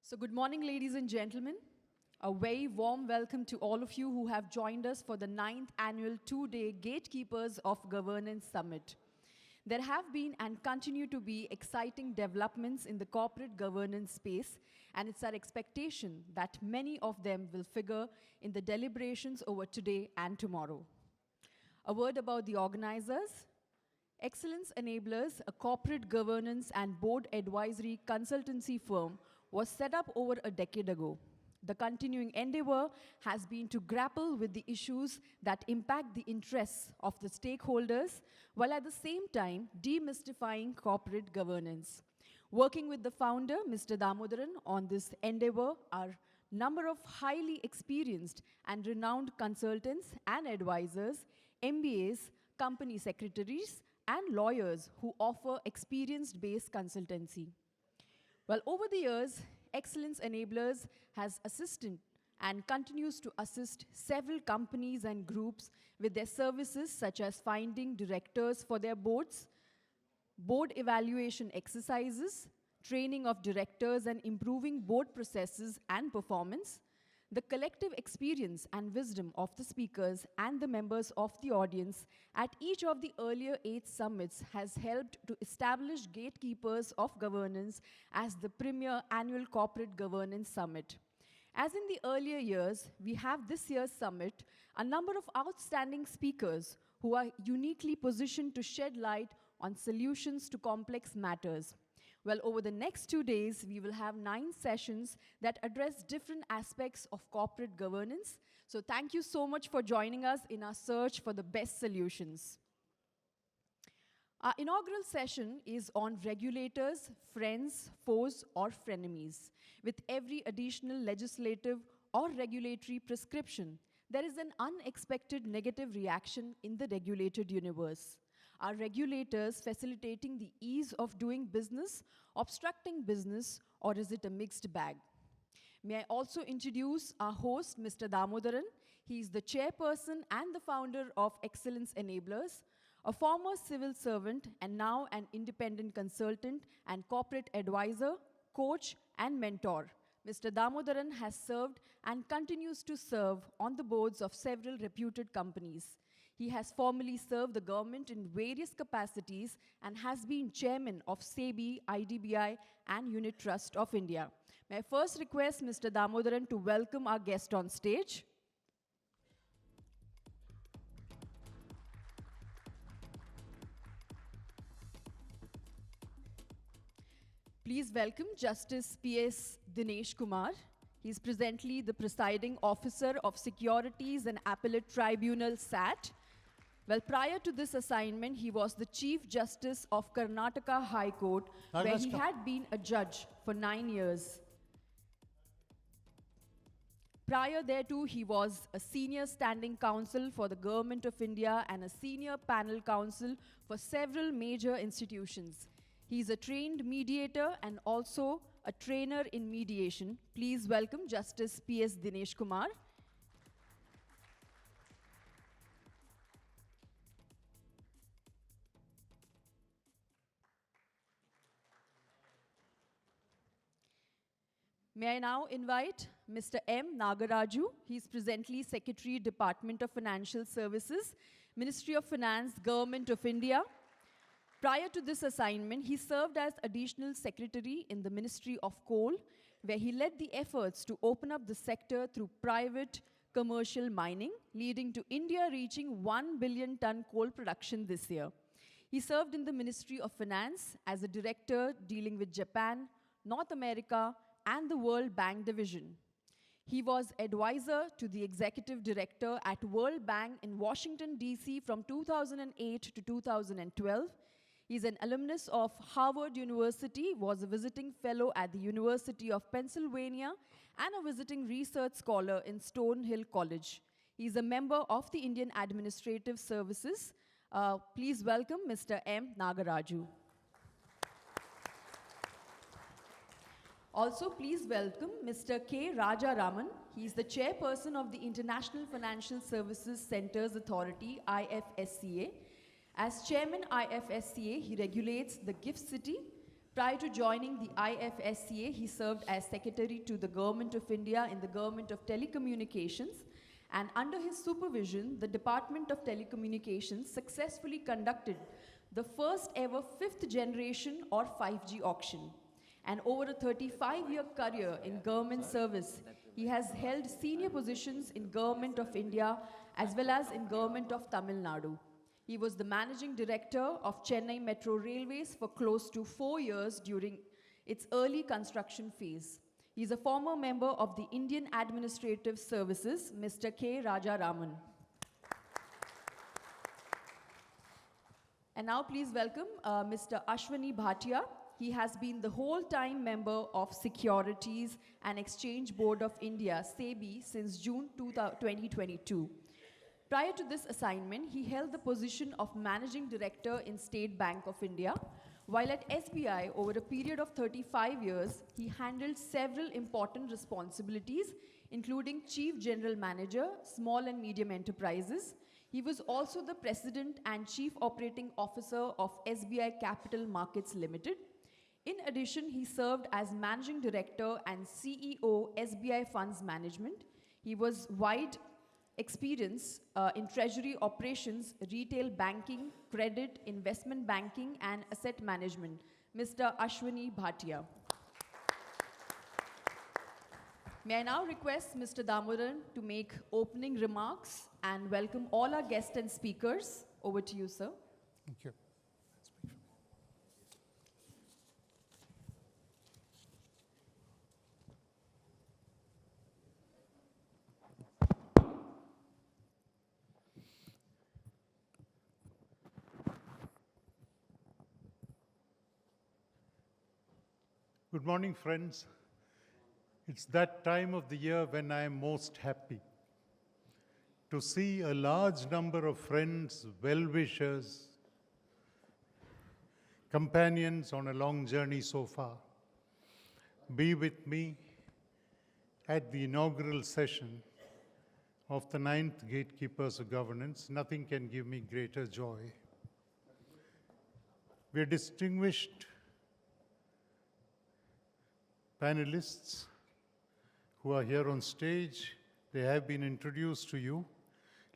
So good morning, ladies and gentlemen. A very warm welcome to all of you who have joined us for the 9th annual two-day Gatekeepers of Governance Summit. There have been and continue to be exciting developments in the corporate governance space, and it's our expectation that many of them will figure in the deliberations over today and tomorrow. A word about the organizers. Excellence Enablers, a corporate governance and board advisory consultancy firm, was set up over a decade ago. The continuing endeavor has been to grapple with the issues that impact the interests of the stakeholders, while at the same time demystifying corporate governance. Working with the founder, Mr. Damodaran, on this endeavor are a number of highly experienced and renowned consultants and advisors, MBAs, company secretaries, and lawyers who offer experience-based consultancy. Well, over the years, Excellence Enablers has assisted and continues to assist several companies and groups with their services such as finding directors for their boards, board evaluation exercises, training of directors and improving board processes and performance. The collective experience and wisdom of the speakers and the members of the audience at each of the earlier 8 summits has helped to establish Gatekeepers of Governance as the premier annual corporate governance summit. As in the earlier years, we have this year's summit a number of outstanding speakers who are uniquely positioned to shed light on solutions to complex matters. Well, over the next 2 days, we will have 9 sessions that address different aspects of corporate governance. So thank you so much for joining us in our search for the best solutions. Our inaugural session is on regulators, friends, foes, or frenemies. With every additional legislative or regulatory prescription, there is an unexpected negative reaction in the regulated universe. Are regulators facilitating the ease of doing business, obstructing business, or is it a mixed bag? May I also introduce our host, Mr. Damodaran. He is the chairperson and the founder of Excellence Enablers, a former civil servant and now an independent consultant and corporate advisor, coach, and mentor. Mr. Damodaran has served and continues to serve on the boards of several reputed companies. He has formerly served the government in various capacities and has been chairman of SEBI, IDBI, and Unit Trust of India. May I first request Mr. Damodaran to welcome our guest on stage. Please welcome Justice P.S. Dinesh Kumar. He is presently the presiding officer of Securities and Appellate Tribunal, SAT. Well, prior to this assignment, he was the Chief Justice of Karnataka High Court, where he had been a judge for 9 years. Prior thereto, he was a senior standing counsel for the Government of India and a senior panel counsel for several major institutions. He is a trained mediator and also a trainer in mediation. Please welcome Justice P.S. Dinesh Kumar. May I now invite Mr. M. Nagaraju. He is presently Secretary, Department of Financial Services, Ministry of Finance, Government of India. Prior to this assignment, he served as Additional Secretary in the Ministry of Coal, where he led the efforts to open up the sector through private commercial mining, leading to India reaching 1 billion ton coal production this year. He served in the Ministry of Finance as a director dealing with Japan, North America, and the World Bank Division. He was advisor to the executive director at World Bank in Washington, D.C. from 2008 to 2012. He's an alumnus of Harvard University, was a visiting fellow at the University of Pennsylvania, and a visiting research scholar in Stonehill College. He's a member of the Indian Administrative Services. Please welcome Mr. M. Nagaraju. Also, please welcome Mr. K. Rajaraman. He is the chairperson of the International Financial Services Centers Authority, IFSCA. As chairman IFSCA, he regulates the GIFT City, Prior to joining the IFSCA, he served as Secretary to the Government of India in the Government of Telecommunications, and under his supervision, the Department of Telecommunications successfully conducted the first ever 5th generation or 5G auction. And over a 35-year career in government service, he has held senior positions in Government of India as well as in Government of Tamil Nadu. He was the Managing Director of Chennai Metro Railways for close to 4 years during its early construction phase. He is a former member of the Indian Administrative Services, Mr. K. Rajaraman. And now please welcome Mr. Ashwani Bhatia. He has been the whole-time member of Securities and Exchange Board of India, SEBI, since June 2022. Prior to this assignment, he held the position of Managing Director in State Bank of India. While at SBI, over a period of 35 years, he handled several important responsibilities, including Chief General Manager, Small and Medium Enterprises. He was also the President and Chief Operating Officer of SBI Capital Markets Limited. In addition, he served as Managing Director and CEO, SBI Funds Management. He was wide experience in treasury operations, retail banking, credit, investment banking, and asset management. Mr. Ashwani Bhatia. May I now request Mr. Damodaran to make opening remarks and welcome all our guests and speakers. Over to you, sir. Thank you. Good morning, friends. It's that time of the year when I am most happy to see a large number of friends, well-wishers, companions on a long journey so far, be with me at the inaugural session of the 9th Gatekeepers of Governance. Nothing can give me greater joy. We are distinguished panelists who are here on stage. They have been introduced to you.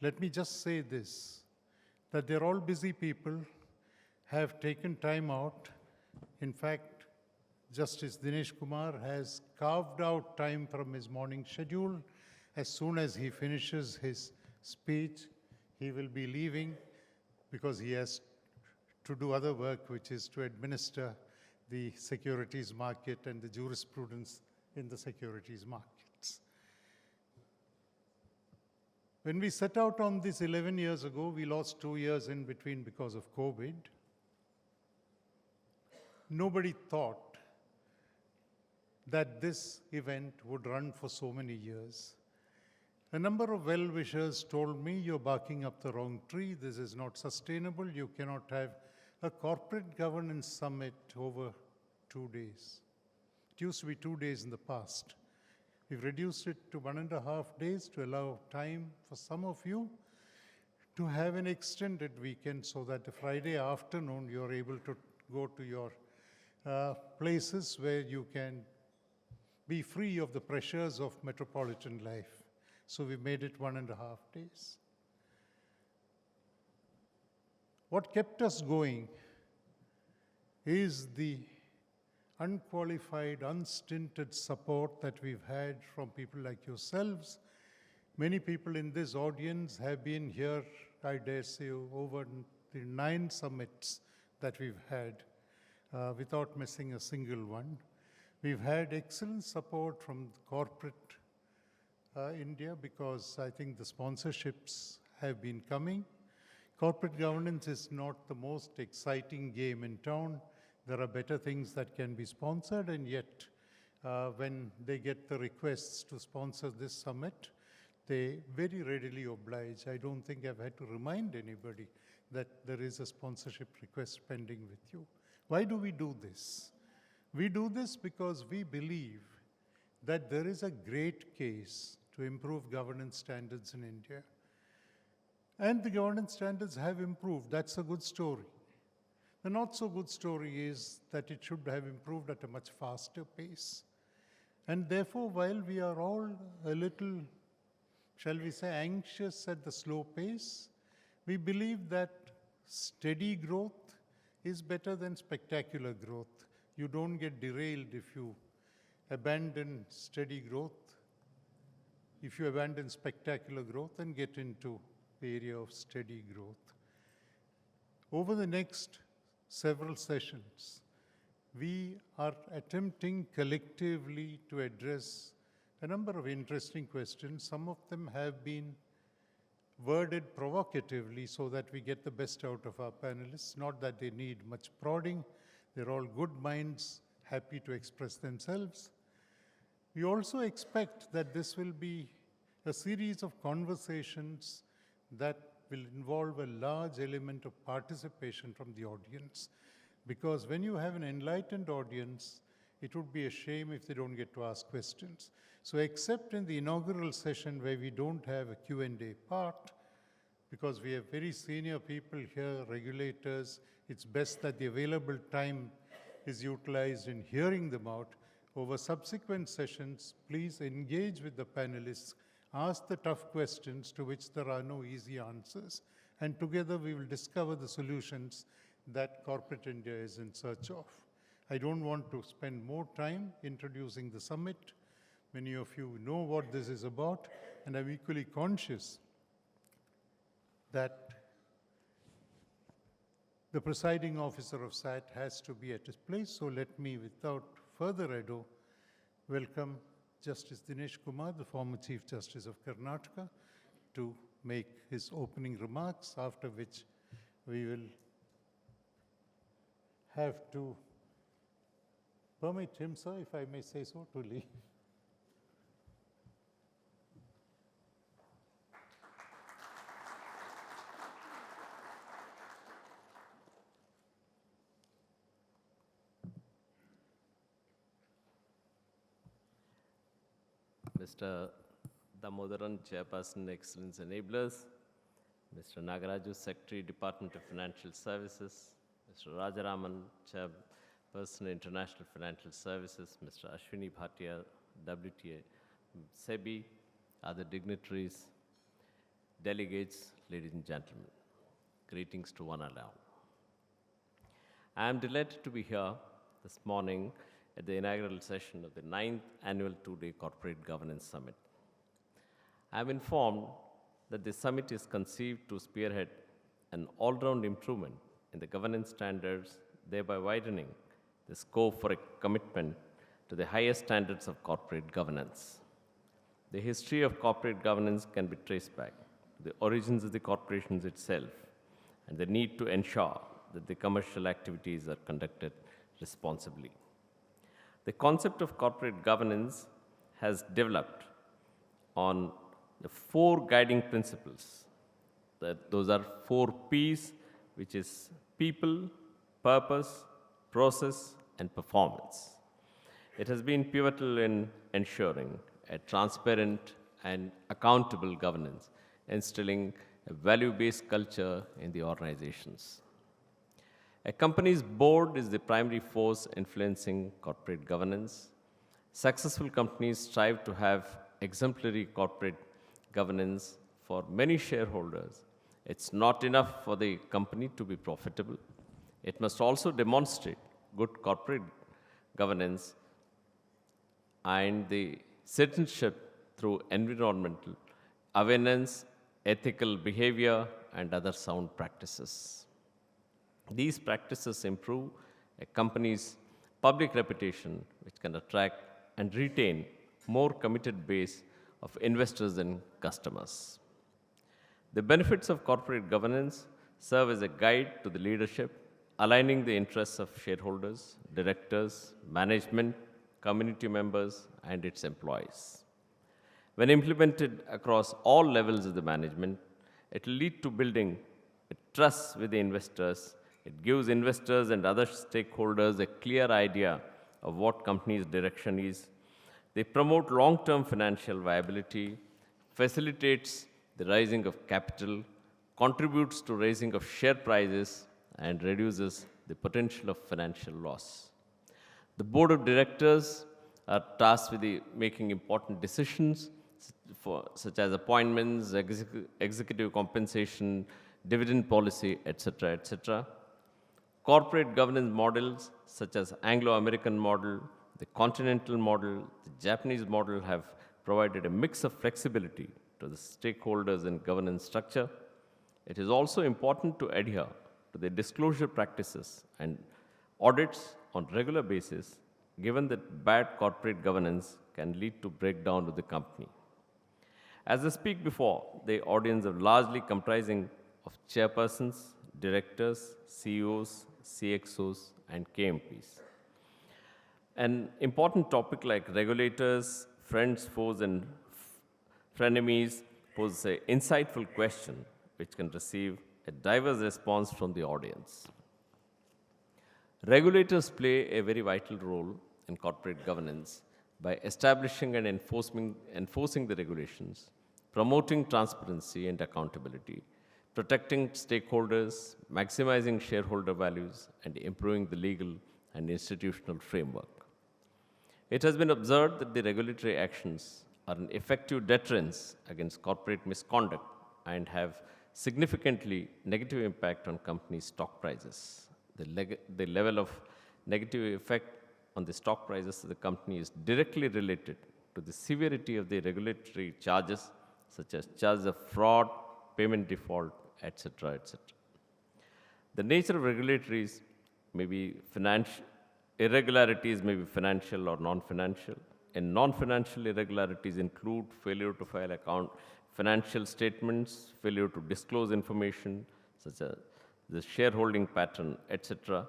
Let me just say this, that they're all busy people, have taken time out. In fact, Justice Dinesh Kumar has carved out time from his morning schedule. As soon as he finishes his speech, he will be leaving because he has to do other work, which is to administer the securities market and the jurisprudence in the securities markets. When we set out on this 11 years ago, we lost 2 years in between because of COVID. Nobody thought that this event would run for so many years. A number of well-wishers told me, you're barking up the wrong tree, this is not sustainable, you cannot have a corporate governance summit over 2 days. It used to be 2 days in the past. We've reduced it to 1.5 days to allow time for some of you to have an extended weekend so that the Friday afternoon you're able to go to your places where you can be free of the pressures of metropolitan life. So we made it 1.5 days. What kept us going is the unqualified, unstinted support that we've had from people like yourselves. Many people in this audience have been here, I dare say, over the 9 summits that we've had without missing a single one. We've had excellent support from corporate India because I think the sponsorships have been coming. Corporate governance is not the most exciting game in town. There are better things that can be sponsored, and yet when they get the requests to sponsor this summit, they very readily oblige. I don't think I've had to remind anybody that there is a sponsorship request pending with you. Why do we do this? We do this because we believe that there is a great case to improve governance standards in India. And the governance standards have improved. That's a good story. The not so good story is that it should have improved at a much faster pace. And therefore, while we are all a little, shall we say, anxious at the slow pace, we believe that steady growth is better than spectacular growth. You don't get derailed if you abandon steady growth, if you abandon spectacular growth and get into the area of steady growth. Over the next several sessions, we are attempting collectively to address a number of interesting questions. Some of them have been worded provocatively so that we get the best out of our panelists, not that they need much prodding. They're all good minds, happy to express themselves. We also expect that this will be a series of conversations that will involve a large element of participation from the audience. Because when you have an enlightened audience, it would be a shame if they don't get to ask questions. So except in the inaugural session where we don't have a Q&A part, because we have very senior people here, regulators, it's best that the available time is utilized in hearing them out. Over subsequent sessions, please engage with the panelists, ask the tough questions to which there are no easy answers, and together we will discover the solutions that corporate India is in search of. I don't want to spend more time introducing the summit. Many of you know what this is about, and I'm equally conscious that the presiding officer of SAT has to be at his place, so let me, without further ado, welcome Justice Dinesh Kumar, the former Chief Justice of Karnataka, to make his opening remarks, after which we will have to permit him, sir, if I may say so, to leave. Mr. Damodaran, Chairperson, Excellence Enablers, Mr. Nagaraju, Secretary, Department of Financial Services, Mr. Rajaraman, Chairperson, International Financial Services, Mr. Ashwani Bhatia, WTA, SEBI, other dignitaries, delegates, ladies and gentlemen, greetings to one and all. I am delighted to be here this morning at the inaugural session of the 9th Annual Two-Day Corporate Governance Summit. I am informed that the summit is conceived to spearhead an all-round improvement in the governance standards, thereby widening the scope for a commitment to the highest standards of corporate governance. The history of corporate governance can be traced back to the origins of the corporations itself and the need to ensure that the commercial activities are conducted responsibly. The concept of corporate governance has developed on the 4 guiding principles. Those are 4 P's, which is people, purpose, process, and performance. It has been pivotal in ensuring a transparent and accountable governance, instilling a value-based culture in the organizations. A company's board is the primary force influencing corporate governance. Successful companies strive to have exemplary corporate governance. For many shareholders, it's not enough for the company to be profitable. It must also demonstrate good corporate governance and the citizenship through environmental awareness, ethical behavior, and other sound practices. These practices improve a company's public reputation, which can attract and retain more committed base of investors and customers. The benefits of corporate governance serve as a guide to the leadership, aligning the interests of shareholders, directors, management, community members, and its employees. When implemented across all levels of the management, it will lead to building a trust with the investors. It gives investors and other stakeholders a clear idea of what company's direction is. They promote long-term financial viability, facilitates the raising of capital, contributes to raising of share prices, and reduces the potential of financial loss. The board of directors are tasked with making important decisions such as appointments, executive compensation, dividend policy, etc., etc. Corporate governance models such as Anglo-American model, the continental model, the Japanese model have provided a mix of flexibility to the stakeholders in governance structure. It is also important to adhere to the disclosure practices and audits on regular basis, given that bad corporate governance can lead to breakdown of the company. As I speak before, the audience are largely comprising of chairpersons, directors, CEOs, CXOs, and KMPs. An important topic like regulators, friends, foes, and frenemies poses an insightful question which can receive a diverse response from the audience. Regulators play a very vital role in corporate governance by establishing and enforcing the regulations, promoting transparency and accountability, protecting stakeholders, maximizing shareholder values, and improving the legal and institutional framework. It has been observed that the regulatory actions are an effective deterrence against corporate misconduct and have significantly negative impact on company stock prices. The level of negative effect on the stock prices of the company is directly related to the severity of the regulatory charges, such as charges of fraud, payment default, etc., etc. The nature of regulatories may be irregularities may be financial or non-financial. And non-financial irregularities include failure to file financial statements, failure to disclose information, such as the shareholding pattern, etc.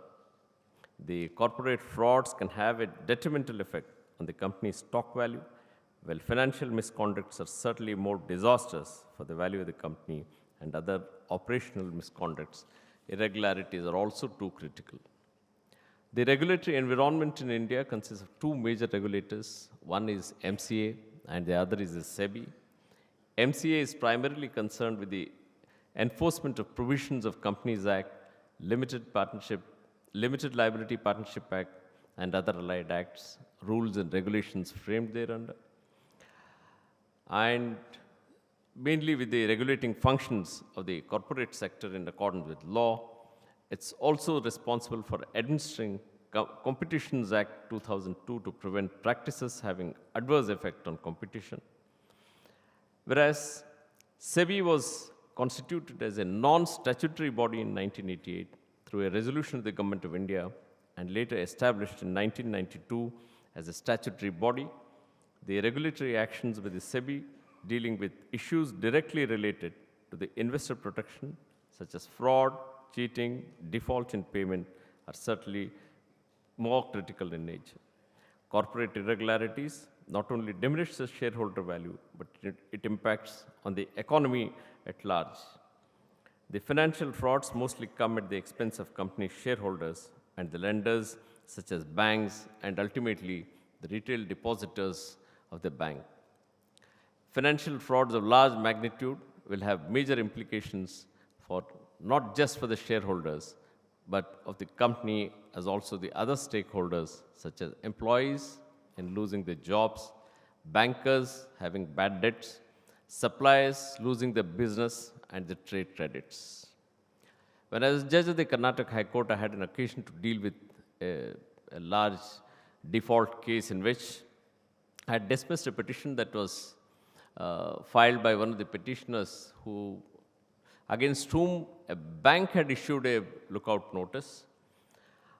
The corporate frauds can have a detrimental effect on the company's stock value, while financial misconducts are certainly more disastrous for the value of the company and other operational misconducts. Irregularities are also too critical. The regulatory environment in India consists of two major regulators. One is MCA and the other is the SEBI. MCA is primarily concerned with the enforcement of provisions of Companies Act, Limited Liability Partnership Act, and other allied acts, rules and regulations framed thereunder, and mainly with the regulating functions of the corporate sector in accordance with law. It's also responsible for administering Competitions Act 2002 to prevent practices having adverse effect on competition. Whereas SEBI was constituted as a non-statutory body in 1988 through a resolution of the Government of India and later established in 1992 as a statutory body. The regulatory actions with the SEBI dealing with issues directly related to the investor protection, such as fraud, cheating, default in payment, are certainly more critical in nature. Corporate irregularities not only diminish the shareholder value, but it impacts on the economy at large. The financial frauds mostly come at the expense of company shareholders and the lenders, such as banks and ultimately the retail depositors of the bank. Financial frauds of large magnitude will have major implications for not just for the shareholders, but of the company as also the other stakeholders, such as employees in losing their jobs, bankers having bad debts, suppliers losing their business, and the trade credits. When I was judge of the Karnataka High Court, I had an occasion to deal with a large default case in which I had dismissed a petition that was filed by one of the petitioners against whom a bank had issued a lookout notice.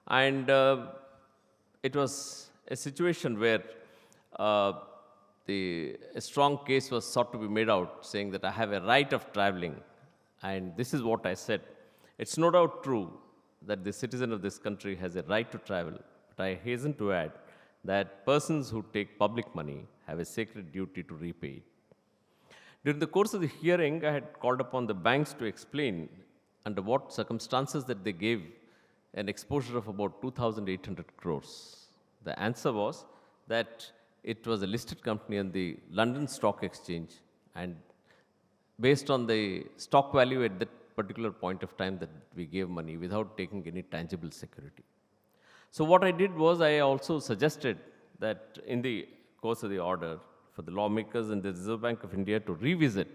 And it was a situation where a strong case was sought to be made out, saying that I have a right of traveling. And this is what I said. It's no doubt true that the citizen of this country has a right to travel, but I hasten to add that persons who take public money have a sacred duty to repay it. During the course of the hearing, I had called upon the banks to explain under what circumstances that they gave an exposure of about 2,800 crores. The answer was that it was a listed company on the London Stock Exchange, and based on the stock value at that particular point of time that we gave money without taking any tangible security. So what I did was I also suggested that in the course of the order for the lawmakers and the Reserve Bank of India to revisit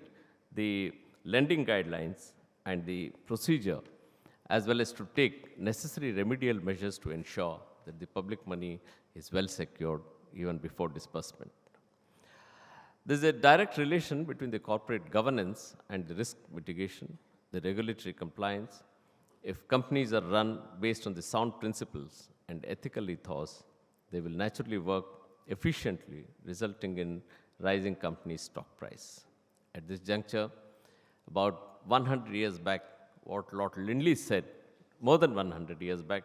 the lending guidelines and the procedure, as well as to take necessary remedial measures to ensure that the public money is well secured even before disbursement. There's a direct relation between the corporate governance and the risk mitigation, the regulatory compliance. If companies are run based on the sound principles and ethical ethos, they will naturally work efficiently, resulting in rising company stock price. At this juncture, about 100 years back, what Lord Lindley said, more than 100 years back,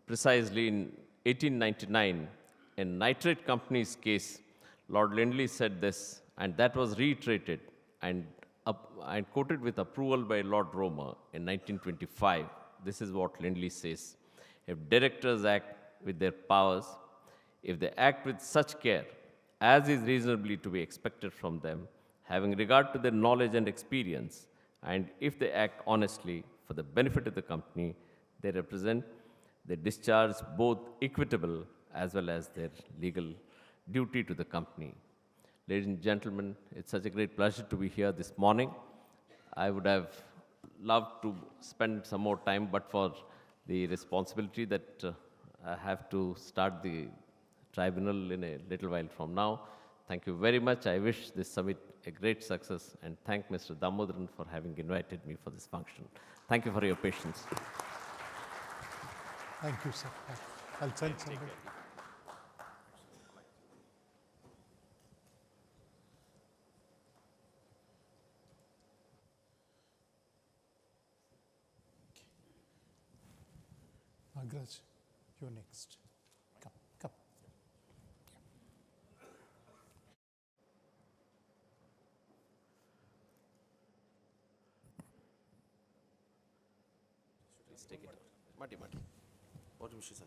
precisely in 1899, in nitrate company's case, Lord Lindley said this, and that was reiterated and quoted with approval by Lord Romer in 1925. This is what Lindley says. If directors act with their powers, if they act with such care as is reasonably to be expected from them, having regard to their knowledge and experience, and if they act honestly for the benefit of the company, they discharge both equitable as well as their legal duty to the company. Ladies and gentlemen, it's such a great pleasure to be here this morning. I would have loved to spend some more time, but for the responsibility that I have to start the tribunal in a little while from now. Thank you very much. I wish this summit a great success and thank Mr. Damodaran for having invited me for this function. Thank you for your patience. Thank you, sir. I'll send somebody. Nagaraj, you're next. Come, come. Please take it. Mati. What wish, sir?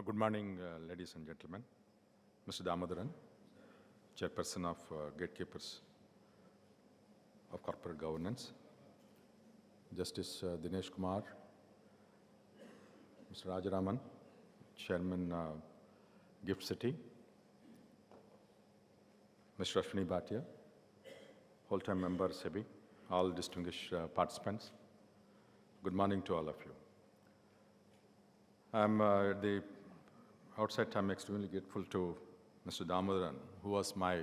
Good morning, ladies and gentlemen. Mr. Damodaran, Chairperson of Gatekeepers of Corporate Governance, Justice Dinesh Kumar, Mr. Rajaraman, Chairman Gift City, Mr. Ashwani Bhatia, whole-time member SEBI, all distinguished participants. Good morning to all of you. I'm at the outset, I'm extremely grateful to Mr. Damodaran, who was my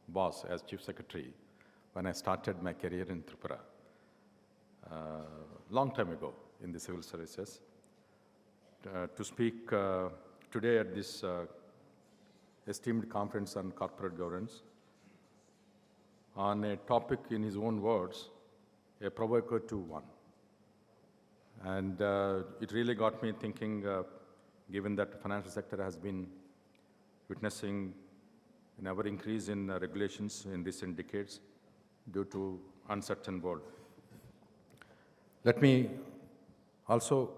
boss as Chief Secretary when I started my career in Tripura, long time ago in the civil services, to speak today at this esteemed conference on corporate governance on a topic, in his own words, a provocative one. And it really got me thinking, given that the financial sector has been witnessing an ever increase in regulations in recent decades due to uncertain world. Let me also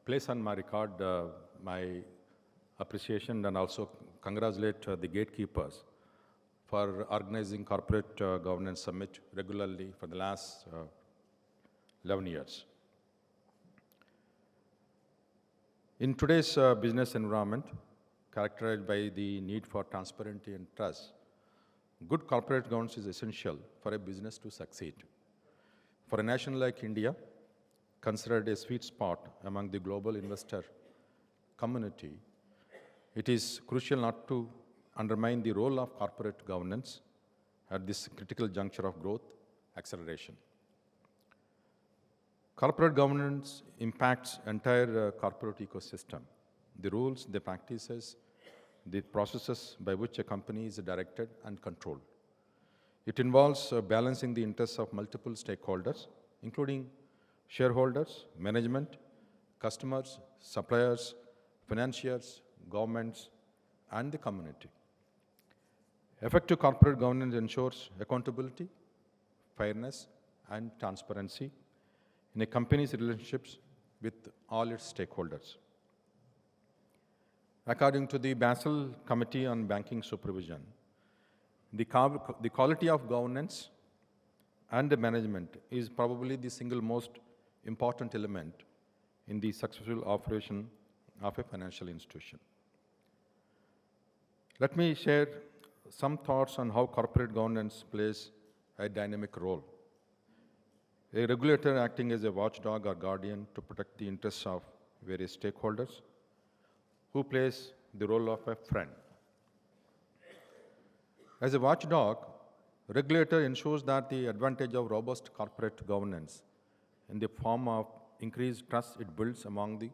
place on my record my appreciation and also congratulate the gatekeepers for organizing corporate governance summit regularly for the last 11 years. In today's business environment, characterized by the need for transparency and trust, good corporate governance is essential for a business to succeed. For a nation like India, considered a sweet spot among the global investor community, it is crucial not to undermine the role of corporate governance at this critical juncture of growth acceleration. Corporate governance impacts entire corporate ecosystem. The rules, the practices, the processes by which a company is directed and controlled. It involves balancing the interests of multiple stakeholders, including shareholders, management, customers, suppliers, financiers, governments, and the community. Effective corporate governance ensures accountability, fairness, and transparency in a company's relationships with all its stakeholders. According to the Basel Committee on Banking Supervision, the quality of governance and the management is probably the single most important element in the successful operation of a financial institution. Let me share some thoughts on how corporate governance plays a dynamic role. A regulator acting as a watchdog or guardian to protect the interests of various stakeholders, who plays the role of a friend. As a watchdog, regulator ensures that the advantage of robust corporate governance in the form of increased trust it builds among the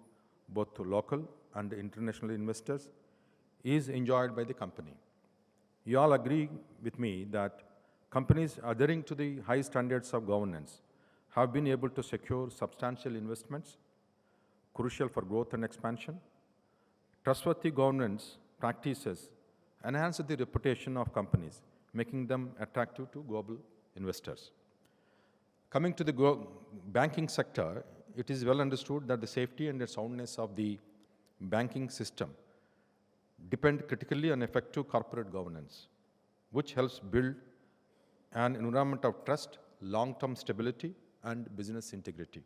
both local and international investors is enjoyed by the company. You all agree with me that companies adhering to the high standards of governance have been able to secure substantial investments, crucial for growth and expansion. Trustworthy governance practices enhance the reputation of companies, making them attractive to global investors. Coming to the banking sector, it is well understood that the safety and the soundness of the banking system depend critically on effective corporate governance, which helps build an environment of trust, long-term stability, and business integrity.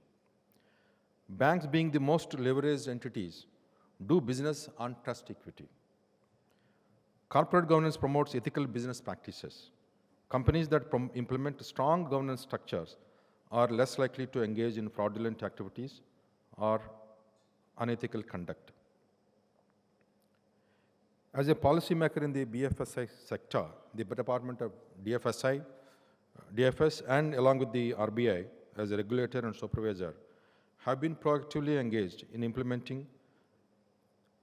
Banks, being the most leveraged entities, do business on trust equity. Corporate governance promotes ethical business practices. Companies that implement strong governance structures are less likely to engage in fraudulent activities or unethical conduct. As a policymaker in the BFSI sector, the Department of DFS, and along with the RBI as a regulator and supervisor, have been proactively engaged in implementing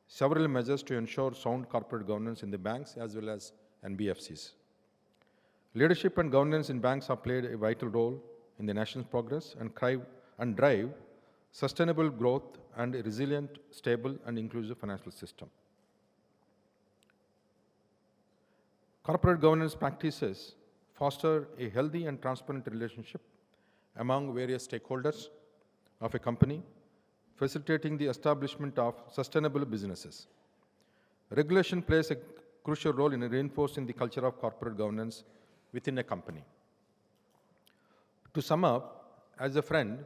several measures to ensure sound corporate governance in the banks as well as NBFCs. Leadership and governance in banks have played a vital role in the nation's progress and drive sustainable growth and a resilient, stable, and inclusive financial system. Corporate governance practices foster a healthy and transparent relationship among various stakeholders of a company, facilitating the establishment of sustainable businesses. Regulation plays a crucial role in reinforcing the culture of corporate governance within a company. To sum up, as a friend,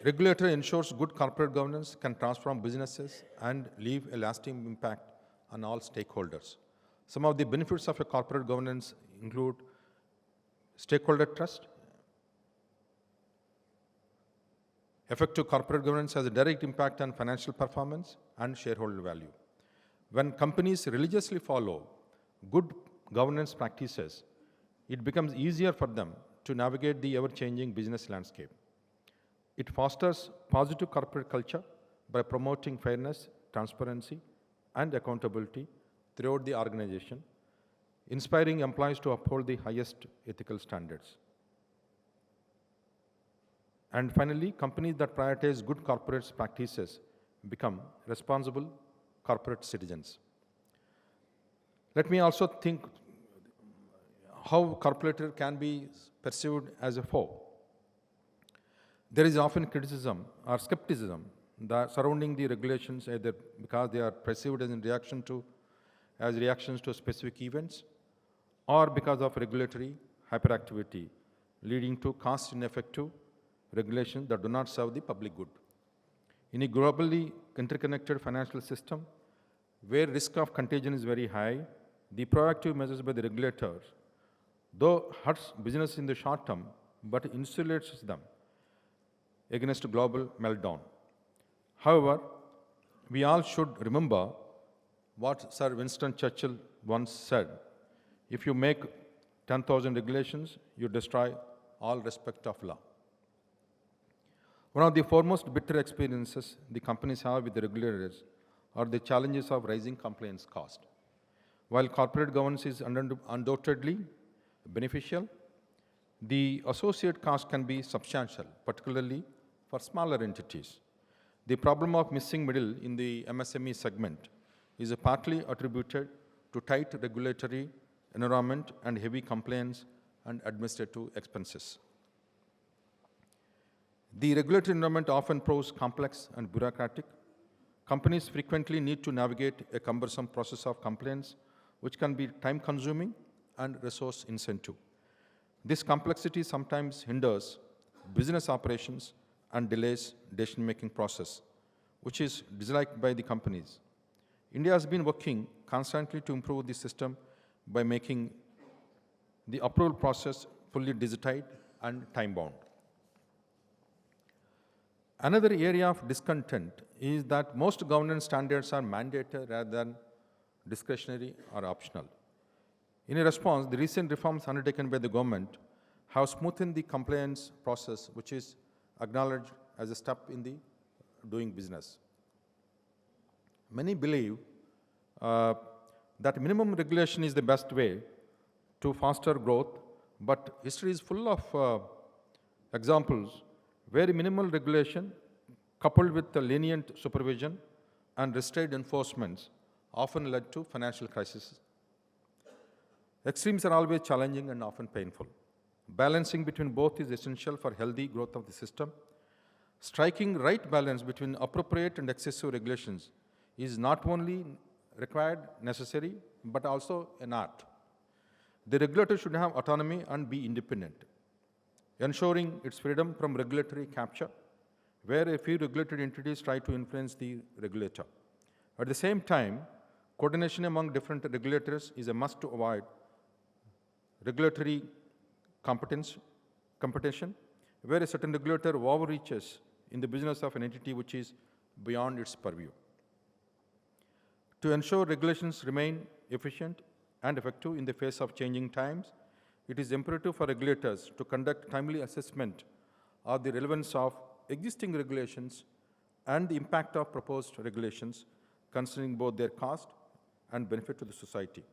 regulator ensures good corporate governance can transform businesses and leave a lasting impact on all stakeholders. Some of the benefits of a corporate governance include stakeholder trust. Effective corporate governance has a direct impact on financial performance and shareholder value. When companies religiously follow good governance practices, it becomes easier for them to navigate the ever-changing business landscape. It fosters positive corporate culture by promoting fairness, transparency, and accountability throughout the organization, inspiring employees to uphold the highest ethical standards. And finally, companies that prioritize good corporate practices become responsible corporate citizens. Let me also think how corporator can be perceived as a foe. There is often criticism or skepticism surrounding the regulations, either because they are perceived as reactions to specific events, or because of regulatory hyperactivity, leading to cost-ineffective regulations that do not serve the public good. In a globally interconnected financial system, where risk of contagion is very high, the proactive measures by the regulators, though hurts business in the short term, but insulates them against global meltdown. However, we all should remember what Sir Winston Churchill once said: if you make 10,000 regulations, you destroy all respect of law. One of the foremost bitter experiences the companies have with the regulators are the challenges of rising compliance cost. While corporate governance is undoubtedly beneficial, the associate cost can be substantial, particularly for smaller entities. The problem of missing middle in the MSME segment is partly attributed to tight regulatory environment and heavy compliance and administrative expenses. The regulatory environment often proves complex and bureaucratic. Companies frequently need to navigate a cumbersome process of compliance, which can be time-consuming and resource-intensive. This complexity sometimes hinders business operations and delays decision-making process, which is disliked by the companies. India has been working constantly to improve the system by making the approval process fully digitized and time-bound. Another area of discontent is that most governance standards are mandated rather than discretionary or optional. In a response, the recent reforms undertaken by the government have smoothened the compliance process, which is acknowledged as a step in the doing business. Many believe that minimum regulation is the best way to foster growth, but history is full of examples where minimal regulation coupled with the lenient supervision and restrained enforcements often led to financial crises. Extremes are always challenging and often painful. Balancing between both is essential for healthy growth of the system. Striking right balance between appropriate and excessive regulations is not only required, necessary, but also an art. The regulator should have autonomy and be independent, ensuring its freedom from regulatory capture, where a few regulated entities try to influence the regulator. At the same time, coordination among different regulators is a must to avoid regulatory competition, where a certain regulator overreaches in the business of an entity which is beyond its purview. To ensure regulations remain efficient and effective in the face of changing times, it is imperative for regulators to conduct timely assessment of the relevance of existing regulations and the impact of proposed regulations, considering both their cost and benefit to the society.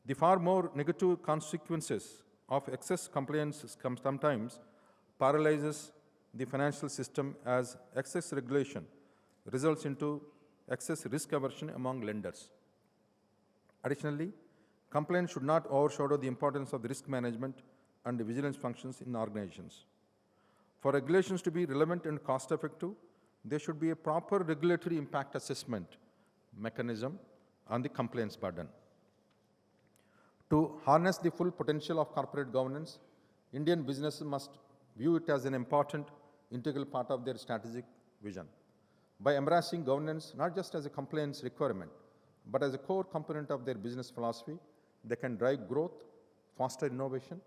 The far more negative consequences of excess compliance sometimes paralyzes the financial system, as excess regulation results into excess risk aversion among lenders. Additionally, compliance should not overshadow the importance of the risk management and the vigilance functions in organizations. For regulations to be relevant and cost-effective, there should be a proper regulatory impact assessment mechanism on the compliance burden. To harness the full potential of corporate governance, Indian businesses must view it as an important, integral part of their strategic vision. By embracing governance not just as a compliance requirement, but as a core component of their business philosophy, they can drive growth, foster innovation,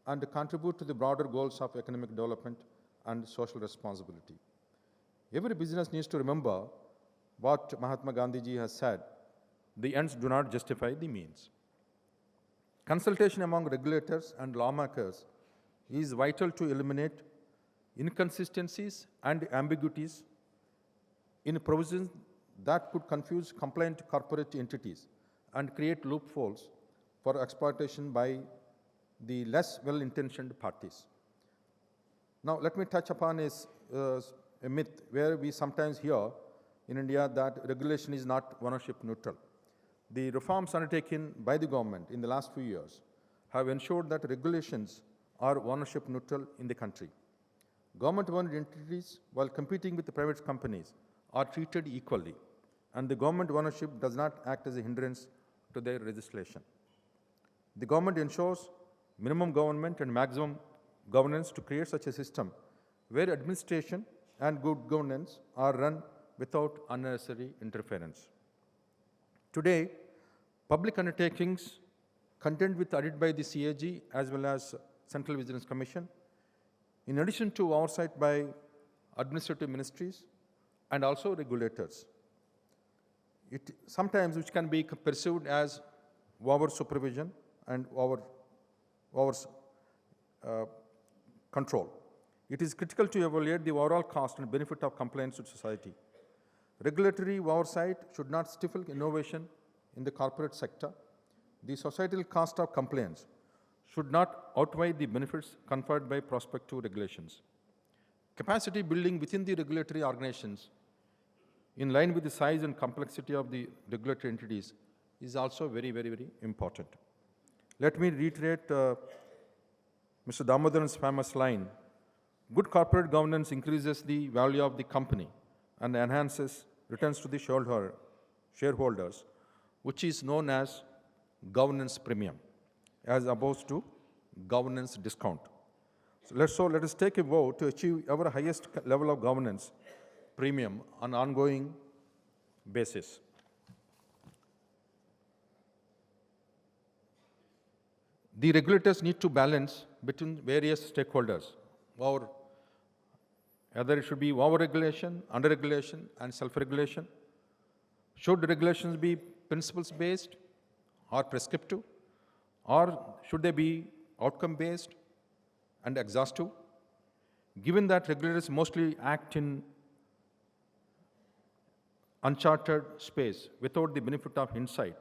and contribute to the broader goals of economic development and social responsibility. Every business needs to remember what Mahatma Gandhi ji has said: the ends do not justify the means. Consultation among regulators and lawmakers is vital to eliminate inconsistencies and ambiguities in provisions that could confuse compliant corporate entities and create loopholes for exploitation by the less well-intentioned parties. Now, let me touch upon a myth where we sometimes hear in India that regulation is not ownership neutral. The reforms undertaken by the government in the last few years have ensured that regulations are ownership neutral in the country. Government-owned entities, while competing with the private companies, are treated equally, and the government ownership does not act as a hindrance to their legislation. The government ensures minimum government and maximum governance to create such a system where administration and good governance are run without unnecessary interference. Today, public undertakings contend with audit by the CAG as well as Central Vigilance Commission, in addition to oversight by administrative ministries and also regulators. Sometimes which can be perceived as over supervision and over control. It is critical to evaluate the overall cost and benefit of compliance to society. Regulatory oversight should not stifle innovation in the corporate sector. The societal cost of compliance should not outweigh the benefits conferred by prospective regulations. Capacity building within the regulatory organizations, in line with the size and complexity of the regulatory entities, is also very, very, very important. Let me reiterate Mr. Damodaran's famous line: good corporate governance increases the value of the company and enhances returns to the shareholders, which is known as governance premium, as opposed to governance discount. So let us take a vow to achieve our highest level of governance premium on an ongoing basis. The regulators need to balance between various stakeholders, or either it should be over-regulation, under-regulation, and self-regulation. Should regulations be principles-based or prescriptive, or should they be outcome-based and exhaustive? Given that regulators mostly act in uncharted space without the benefit of insight,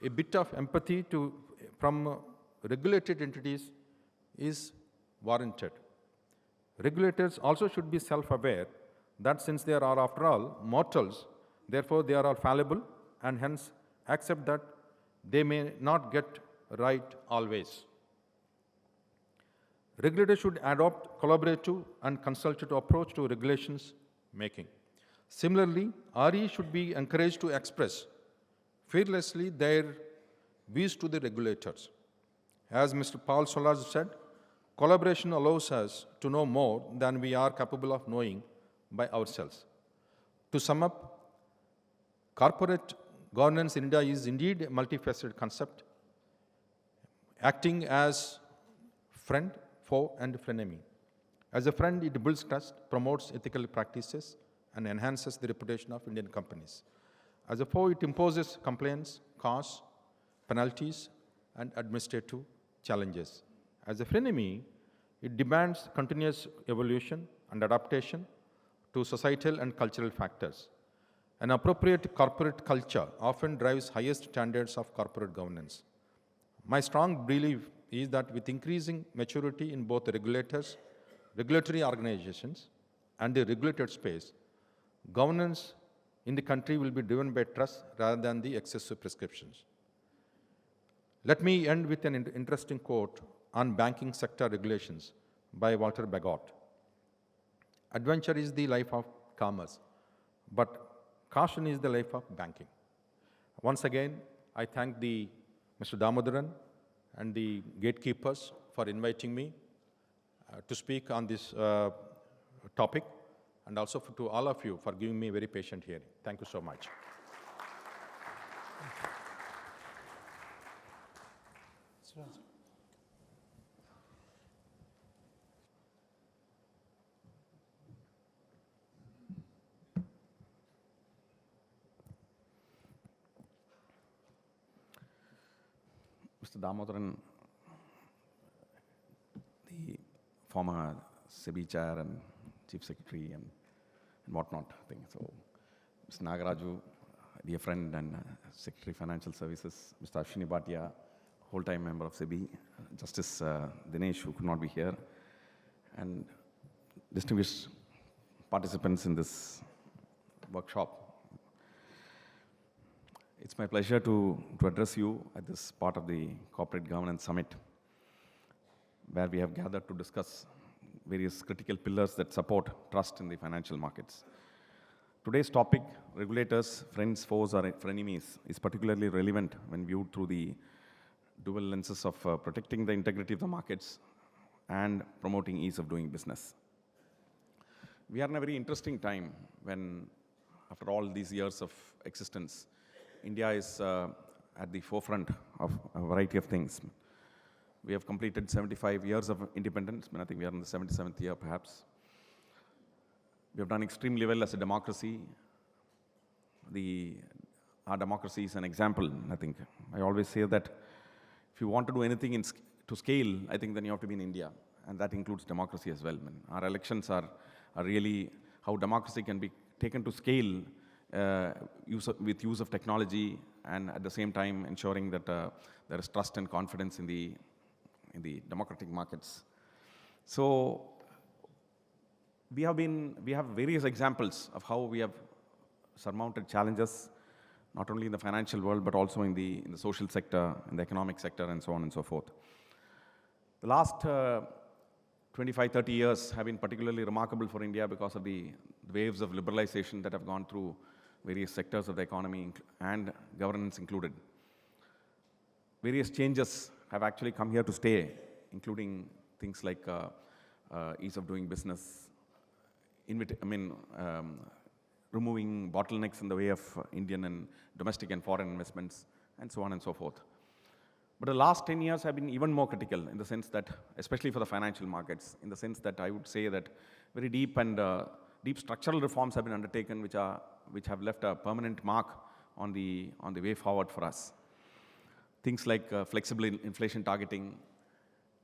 a bit of empathy from regulated entities is warranted. Regulators also should be self-aware that since they are, after all, mortals, therefore they are all fallible, and hence accept that they may not get right always. Regulators should adopt collaborative and consultative approach to regulations making. Similarly, RE should be encouraged to express fearlessly their views to the regulators. As Mr. Paul Solarz said, collaboration allows us to know more than we are capable of knowing by ourselves. To sum up, corporate governance in India is indeed a multifaceted concept, acting as friend, foe, and frenemy. As a friend, it builds trust, promotes ethical practices, and enhances the reputation of Indian companies. As a foe, it imposes complaints, costs, penalties, and administrative challenges. As a frenemy, it demands continuous evolution and adaptation to societal and cultural factors. An appropriate corporate culture often drives highest standards of corporate governance. My strong belief is that with increasing maturity in both the regulatory organizations, and the regulated space, governance in the country will be driven by trust rather than the excessive prescriptions. Let me end with an interesting quote on banking sector regulations by Walter Bagot. Adventure is the life of commerce, but caution is the life of banking. Once again, I thank Mr. Damodaran and the gatekeepers for inviting me to speak on this topic, and also to all of you for giving me a very patient hearing. Thank you so much. Mr. Damodaran, the former SEBI chair and chief secretary and whatnot thing. So, Mr. Nagaraju, dear friend and Secretary Financial Services, Mr. Ashwani Bhatia, whole-time member of SEBI, Justice Dinesh, who could not be here, and distinguished participants in this workshop. It's my pleasure to address you at this part of the Corporate Governance Summit, where we have gathered to discuss various critical pillars that support trust in the financial markets. Today's topic, regulators, friends, foes, or frenemies, is particularly relevant when viewed through the dual lenses of protecting the integrity of the markets and promoting ease of doing business. We are in a very interesting time when, after all these years of existence, India is at the forefront of a variety of things. We have completed 75 years of independence. I think we are in the 77th year, perhaps. We have done extremely well as a democracy. Our democracy is an example, I think. I always say that if you want to do anything to scale, I think then you have to be in India, and that includes democracy as well. Our elections are really how democracy can be taken to scale with use of technology, and at the same time ensuring that there is trust and confidence in the democratic markets. So we have various examples of how we have surmounted challenges, not only in the financial world, but also in the social sector, in the economic sector, and so on and so forth. The last 25, 30 years have been particularly remarkable for India because of the waves of liberalization that have gone through various sectors of the economy and governance included. Various changes have actually come here to stay, including things like ease of doing business, removing bottlenecks in the way of Indian and domestic and foreign investments, and so on and so forth. But the last 10 years have been even more critical in the sense that, especially for the financial markets, in the sense that I would say that very deep and deep structural reforms have been undertaken which have left a permanent mark on the way forward for us. Things like flexible inflation targeting,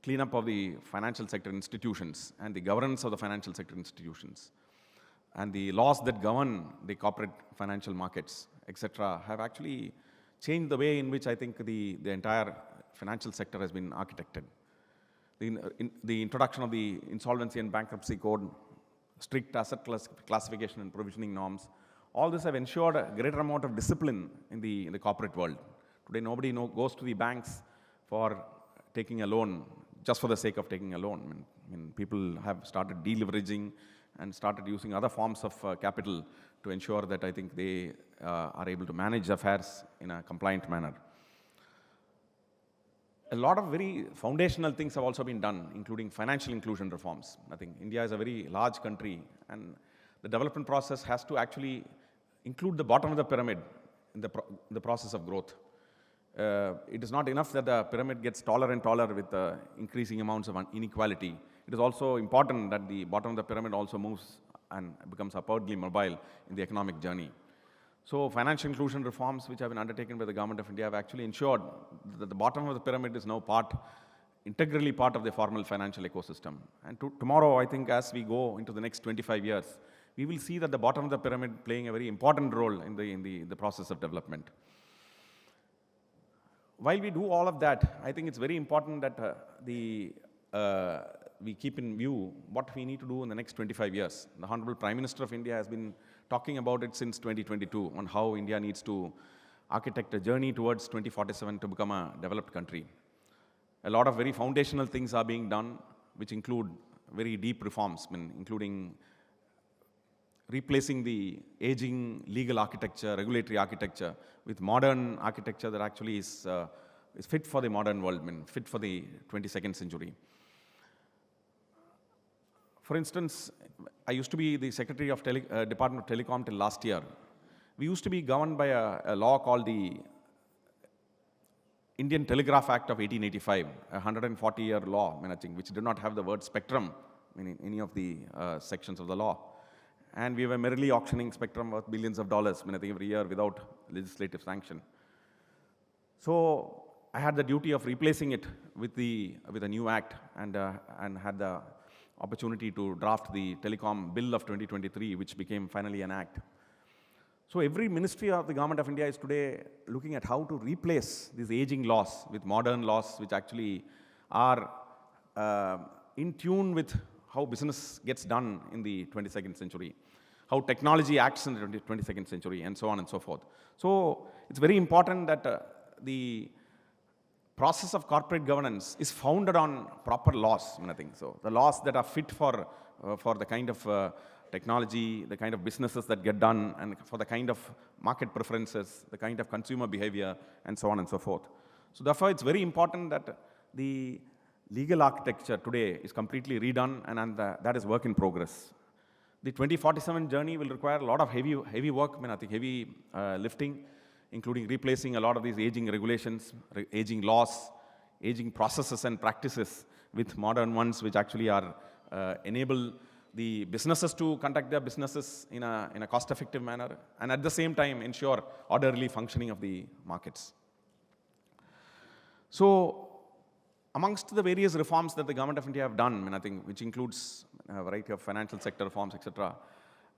cleanup of the financial sector institutions and the governance of the financial sector institutions, and the laws that govern the corporate financial markets, etc., have actually changed the way in which I think the entire financial sector has been architected. The introduction of the Insolvency and Bankruptcy Code, strict asset classification and provisioning norms, all this have ensured a greater amount of discipline in the corporate world. Today, nobody goes to the banks for taking a loan just for the sake of taking a loan. People have started deleveraging and started using other forms of capital to ensure that I think they are able to manage affairs in a compliant manner. A lot of very foundational things have also been done, including financial inclusion reforms. I think India is a very large country, and the development process has to actually include the bottom of the pyramid in the process of growth. It is not enough that the pyramid gets taller and taller with increasing amounts of inequality. It is also important that the bottom of the pyramid also moves and becomes upwardly mobile in the economic journey. So financial inclusion reforms which have been undertaken by the Government of India have actually ensured that the bottom of the pyramid is now integrally part of the formal financial ecosystem. And tomorrow, I think as we go into the next 25 years, we will see that the bottom of the pyramid playing a very important role in the process of development. While we do all of that, I think it's very important that we keep in view what we need to do in the next 25 years. The Honorable Prime Minister of India has been talking about it since 2022 on how India needs to architect a journey towards 2047 to become a developed country. A lot of very foundational things are being done, which include very deep reforms, including replacing the aging legal architecture, regulatory architecture, with modern architecture that actually is fit for the modern world, fit for the 22nd century. For instance, I used to be the Secretary of Department of Telecom till last year. We used to be governed by a law called the Indian Telegraph Act of 1885, a 140-year law, which did not have the word spectrum in any of the sections of the law. And we were merely auctioning spectrum worth billions of dollars, every year without legislative sanction. So I had the duty of replacing it with a new act, and had the opportunity to draft the Telecom Bill of 2023, which became finally an act. So every ministry of the Government of India is today looking at how to replace these aging laws with modern laws, which actually are in tune with how business gets done in the 22nd century, how technology acts in the 22nd century, and so on and so forth. So it's very important that the process of corporate governance is founded on proper laws, So the laws that are fit for the kind of technology, the kind of businesses that get done, and for the kind of market preferences, the kind of consumer behavior, and so on and so forth. So therefore, it's very important that the legal architecture today is completely redone, and that is work in progress. The 2047 journey will require a lot of heavy work, heavy lifting, including replacing a lot of these aging regulations, aging laws, aging processes and practices with modern ones which actually are enable the businesses to conduct their businesses in a cost-effective manner, and at the same time ensure orderly functioning of the markets. So amongst the various reforms that the Government of India have done, which includes a variety of financial sector reforms, etc.,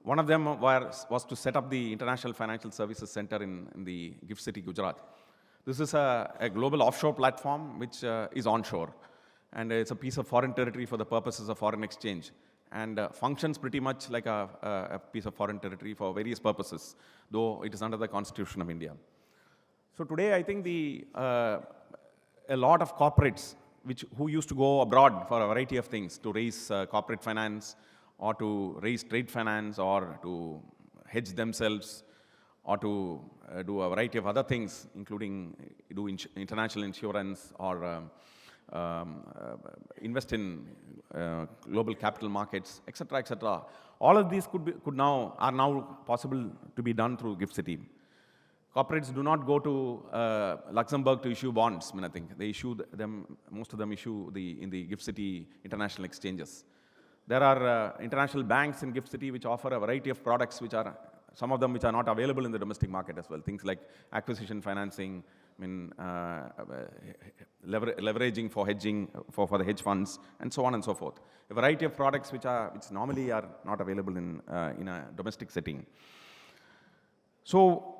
one of them was to set up the International Financial Services Center in the GIFT City, Gujarat. This is a global offshore platform which is onshore, and it's a piece of foreign territory for the purposes of foreign exchange, and functions pretty much like a piece of foreign territory for various purposes, though it is under the Constitution of India. So today, I think a lot of corporates who used to go abroad for a variety of things to raise corporate finance or to raise trade finance or to hedge themselves or to do a variety of other things, including do international insurance or invest in global capital markets, etc., etc. All of these are now possible to be done through GIFT City. Corporates do not go to Luxembourg to issue bonds. I mean, I think they issue them. Most of them issue in the GIFT City international exchanges. There are international banks in GIFT City which offer a variety of products, some of them which are not available in the domestic market as well. Things like acquisition financing, leveraging for hedging for the hedge funds, and so on and so forth. A variety of products which normally are not available in a domestic setting. So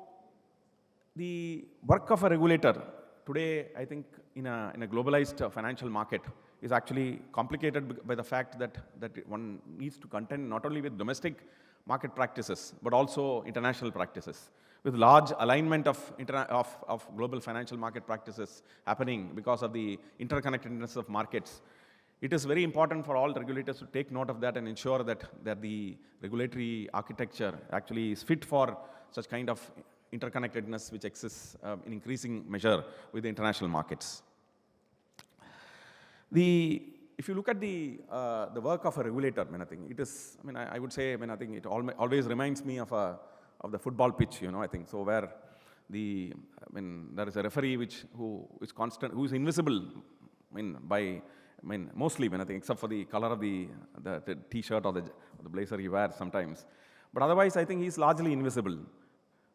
the work of a regulator today, I think, in a globalized financial market is actually complicated by the fact that one needs to contend not only with domestic market practices, but also international practices. With large alignment of global financial market practices happening because of the interconnectedness of markets, it is very important for all regulators to take note of that and ensure that the regulatory architecture actually is fit for such kind of interconnectedness which exists in increasing measure with the international markets. If you look at the work of a regulator, I think it is. I would say. I think it always reminds me of the football pitch. I think so where there is a referee who is invisible. Mostly. I think except for the color of the T-shirt or the blazer he wears sometimes, but otherwise I think he is largely invisible.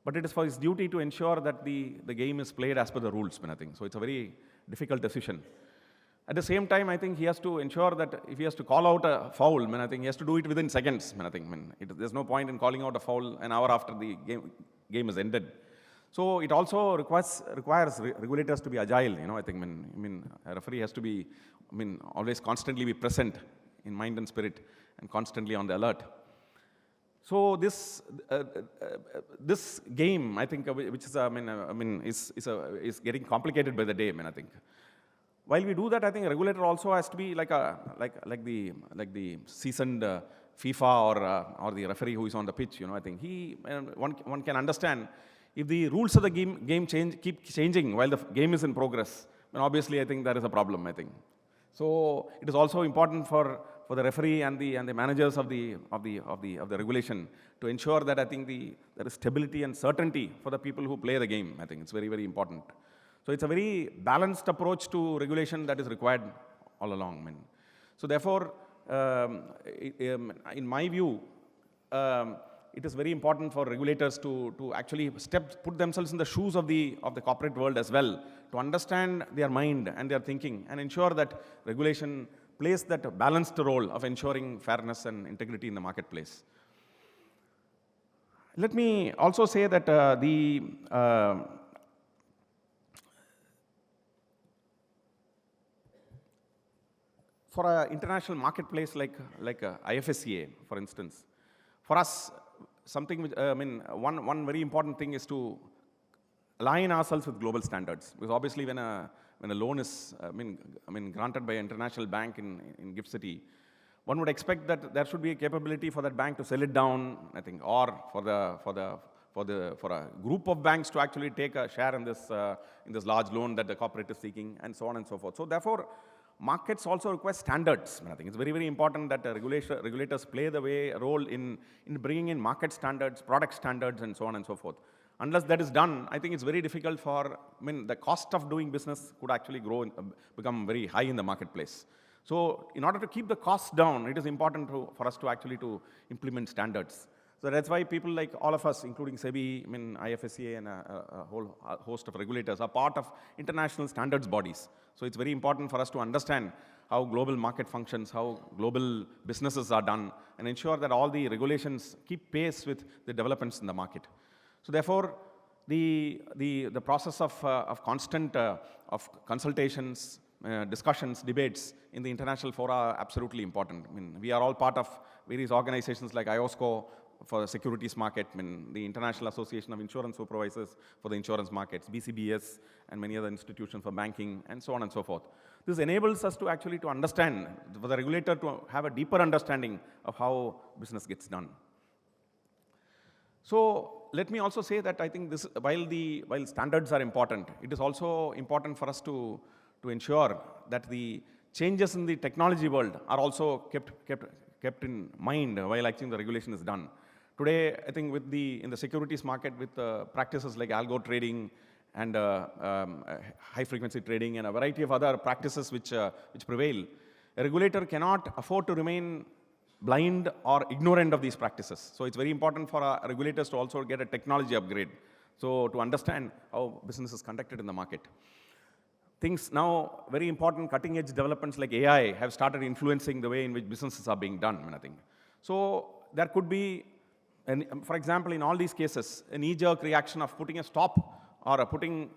But it is for his duty to ensure that the game is played as per the rules. I think so. It's a very difficult decision. At the same time, I think he has to ensure that if he has to call out a foul, I think he has to do it within seconds. I think there's no point in calling out a foul an hour after the game is ended. So it also requires regulators to be agile. I think a referee has to be always constantly be present in mind and spirit and constantly on the alert. So this game, I think, which is is getting complicated by the day. I think. While we do that, I think a regulator also has to be like the seasoned FIFA or the referee who is on the pitch. I think one can understand if the rules of the game keep changing while the game is in progress. Then obviously, I think there is a problem. I think so. It is also important for the referee and the managers of the regulation to ensure that I think there is stability and certainty for the people who play the game. I think it's very, very important. So it's a very balanced approach to regulation that is required all along. So therefore, in my view, it is very important for regulators to actually put themselves in the shoes of the corporate world as well, to understand their mind and their thinking and ensure that regulation plays that balanced role of ensuring fairness and integrity in the marketplace. Let me also say that for an international marketplace like IFSCA, for instance, for us, one very important thing is to align ourselves with global standards. Because obviously, when a loan is granted by an international bank in GIFT City, one would expect that there should be a capability for that bank to sell it down, I think, or for a group of banks to actually take a share in this large loan that the corporate is seeking, and so on and so forth. So therefore, markets also require standards. I think it's very, very important that regulators play a role in bringing in market standards, product standards, and so on and so forth. Unless that is done, I think it's very difficult the cost of doing business could actually become very high in the marketplace. So in order to keep the costs down, it is important for us to actually implement standards. So that's why people like all of us, including SEBI, IFSCA, and a whole host of regulators are part of international standards bodies. So it's very important for us to understand how global market functions, how global businesses are done, and ensure that all the regulations keep pace with the developments in the market. So therefore, the process of constant of consultations, discussions, debates in the international fora are absolutely important. We are all part of various organizations like IOSCO for the securities market, the International Association of Insurance Supervisors for the insurance markets, BCBS, and many other institutions for banking, and so on and so forth. This enables us to actually to understand, for the regulator to have a deeper understanding of how business gets done. So let me also say that I think this, while standards are important, it is also important for us to ensure that the changes in the technology world are also kept in mind while actually the regulation is done. Today, I think in the securities market with practices like algo trading and high-frequency trading and a variety of other practices which prevail, a regulator cannot afford to remain blind or ignorant of these practices. So it's very important for our regulators to also get a technology upgrade, so to understand how business is conducted in the market. Things now, very important cutting-edge developments like AI have started influencing the way in which businesses are being done, I think. So there could be, for example, in all these cases, a knee-jerk reaction of putting a stop or putting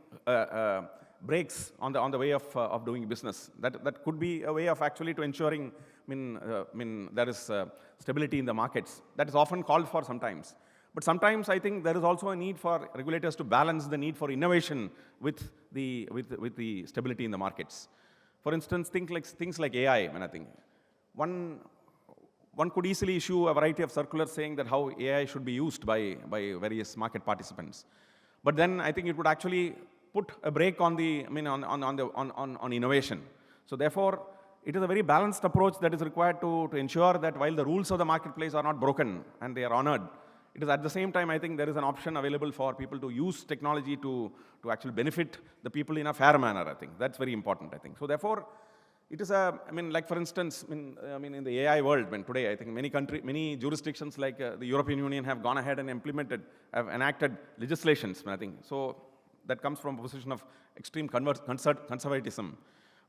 brakes on the way of doing business. That could be a way of actually to ensuring, there is stability in the markets. That is often called for sometimes. But sometimes I think there is also a need for regulators to balance the need for innovation with the stability in the markets. For instance, things like AI, I think. One could easily issue a variety of circulars saying that how AI should be used by various market participants. But then I think it would actually put a brake on on innovation. So therefore, it is a very balanced approach that is required to ensure that while the rules of the marketplace are not broken and they are honored, it is at the same time, I think there is an option available for people to use technology to actually benefit the people in a fair manner, I think. That's very important, I think. So therefore, it is like for instance, in the AI world, today, I think many jurisdictions like the European Union have gone ahead and have enacted legislations, I think. So that comes from a position of extreme conservatism.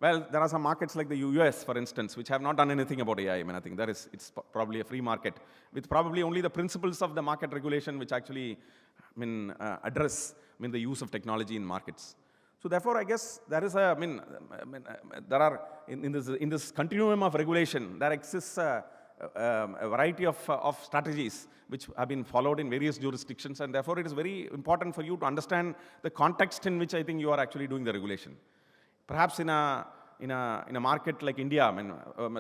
Well, there are some markets like the US, for instance, which have not done anything about AI. I think it's probably a free market with probably only the principles of the market regulation which actually address the use of technology in markets. So therefore, I guess there is there are in this continuum of regulation, there exists a variety of strategies which have been followed in various jurisdictions, and therefore it is very important for you to understand the context in which I think you are actually doing the regulation. Perhaps in a market like India,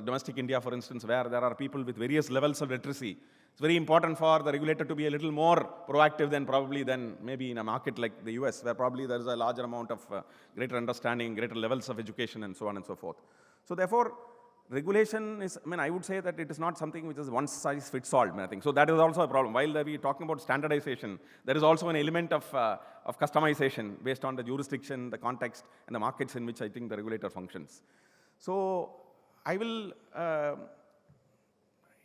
domestic India, for instance, where there are people with various levels of literacy, it's very important for the regulator to be a little more proactive than maybe in a market like the US, where probably there is a larger amount of greater understanding, greater levels of education, and so on and so forth. So therefore, regulation is, I would say that it is not something which is one size fits all, I think. So that is also a problem. While we are talking about standardization, there is also an element of customization based on the jurisdiction, the context, and the markets in which I think the regulator functions. So I will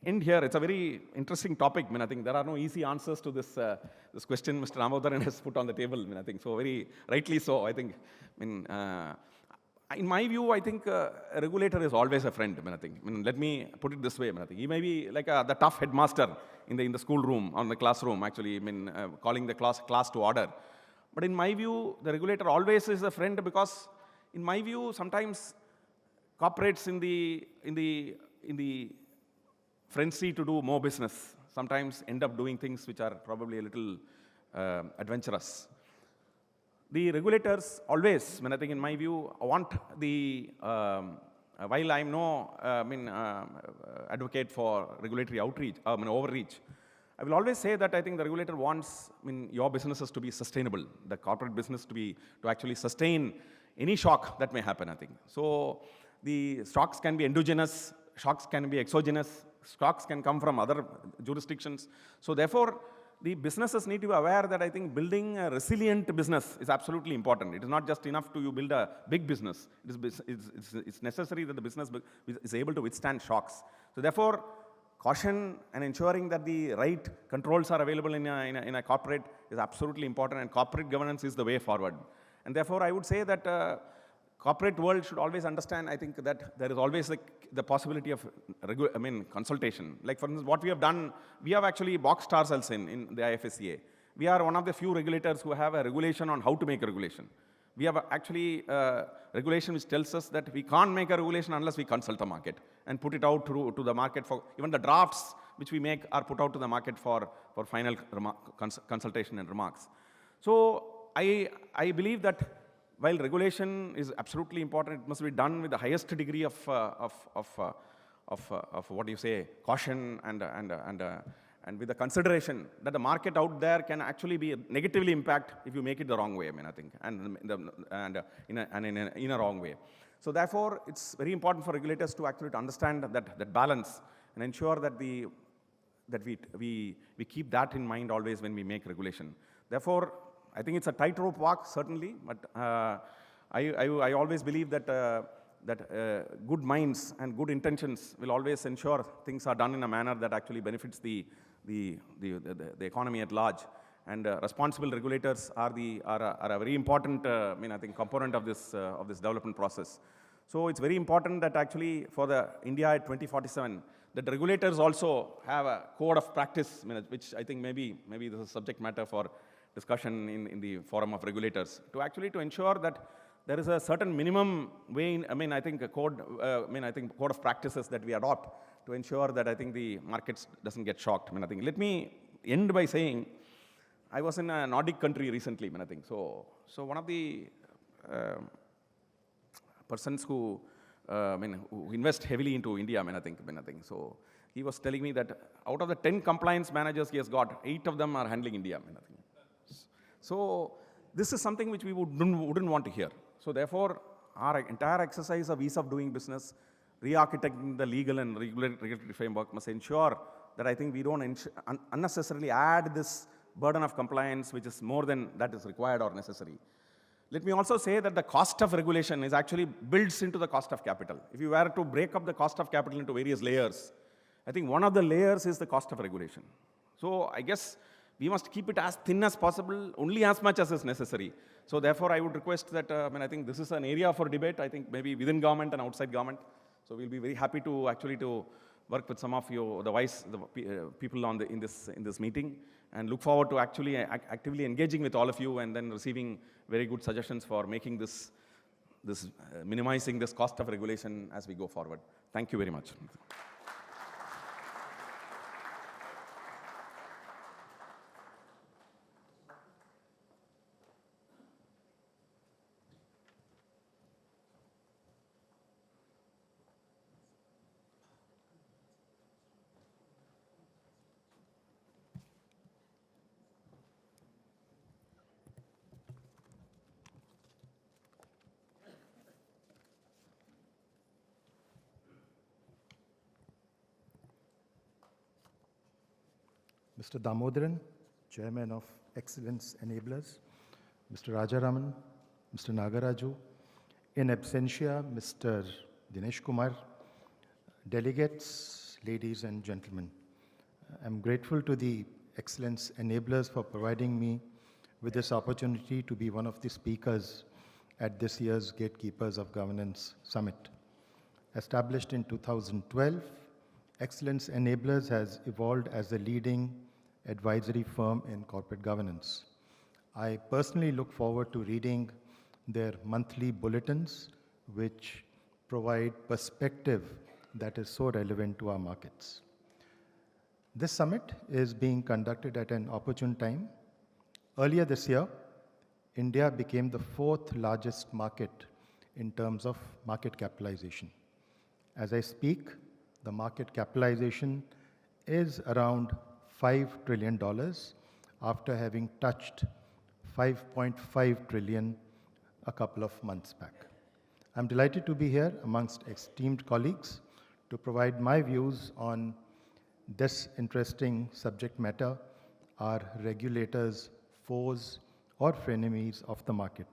end here. It's a very interesting topic. I think there are no easy answers to this question Mr. Ramodaran has put on the table. I think so, very rightly so. I think, in my view, I think a regulator is always a friend. I think. Let me put it this way. I think he may be like the tough headmaster in the schoolroom or in the classroom, actually, calling the class to order. But in my view, the regulator always is a friend because, in my view, sometimes corporates in the frenzy to do more business sometimes end up doing things which are probably a little adventurous. The regulators always, I think in my view, want while I'm no advocate for regulatory overreach, I will always say that I think the regulator wants your businesses to be sustainable, the corporate business to actually sustain any shock that may happen, I think. So the shocks can be endogenous, shocks can be exogenous, shocks can come from other jurisdictions. So therefore, the businesses need to be aware that I think building a resilient business is absolutely important. It is not just enough to you build a big business. It's necessary that the business is able to withstand shocks. So therefore, caution and ensuring that the right controls are available in a corporate is absolutely important, and corporate governance is the way forward. And therefore, I would say that corporate world should always understand, I think, that there is always the possibility of consultation. Like, for instance, what we have done, we have actually boxed ourselves in the IFSCA. We are one of the few regulators who have a regulation on how to make a regulation. We have actually a regulation which tells us that we can't make a regulation unless we consult the market and put it out to the market for, even the drafts which we make are put out to the market for final consultation and remarks. So I believe that while regulation is absolutely important, it must be done with the highest degree of what do you say, caution and with the consideration that the market out there can actually be negatively impact if you make it the wrong way, I mean, I think, and in a wrong way. So therefore, it's very important for regulators to actually understand that balance and ensure that we keep that in mind always when we make regulation. Therefore, I think it's a tightrope walk, certainly, but I always believe that good minds and good intentions will always ensure things are done in a manner that actually benefits the economy at large. And responsible regulators are a very important, I think, component of this development process. So it's very important that actually for the India at 2047, that regulators also have a code of practice, which I think maybe this is subject matter for discussion in the forum of regulators, to ensure that there is a certain minimum way, I think a code, code of practices that we adopt to ensure that I think the markets doesn't get shocked. I think, let me end by saying, I was in a Nordic country recently, I think. So one of the persons who invest heavily into India, I think. So he was telling me that out of the 10 compliance managers he has got, 8 of them are handling India, I think. So this is something which we wouldn't want to hear. So therefore, our entire exercise of ease of doing business, re-architecting the legal and regulatory framework must ensure that I think we don't unnecessarily add this burden of compliance, which is more than that is required or necessary. Let me also say that the cost of regulation is actually builds into the cost of capital. If you were to break up the cost of capital into various layers, I think one of the layers is the cost of regulation. So I guess we must keep it as thin as possible, only as much as is necessary. So therefore, I would request that, I think this is an area for debate, I think maybe within government and outside government. So we'll be very happy to actually to work with some of you, the people in this meeting, and look forward to actually actively engaging with all of you and then receiving very good suggestions for making this minimizing this cost of regulation as we go forward. Thank you very much. Mr. Damodaran, Chairman of Excellence Enablers, Mr. Rajaraman, Mr. Nagaraju, in absentia, Mr. Dinesh Kumar, delegates, ladies and gentlemen. I'm grateful to the Excellence Enablers for providing me with this opportunity to be one of the speakers at this year's Gatekeepers of Governance Summit. Established in 2012, Excellence Enablers has evolved as a leading advisory firm in corporate governance. I personally look forward to reading their monthly bulletins, which provide perspective that is so relevant to our markets. This summit is being conducted at an opportune time. Earlier this year, India became the 4th largest market in terms of market capitalization. As I speak, the market capitalization is around $5 trillion after having touched $5.5 trillion a couple of months back. I'm delighted to be here amongst esteemed colleagues to provide my views on this interesting subject matter, are regulators foes or frenemies of the market?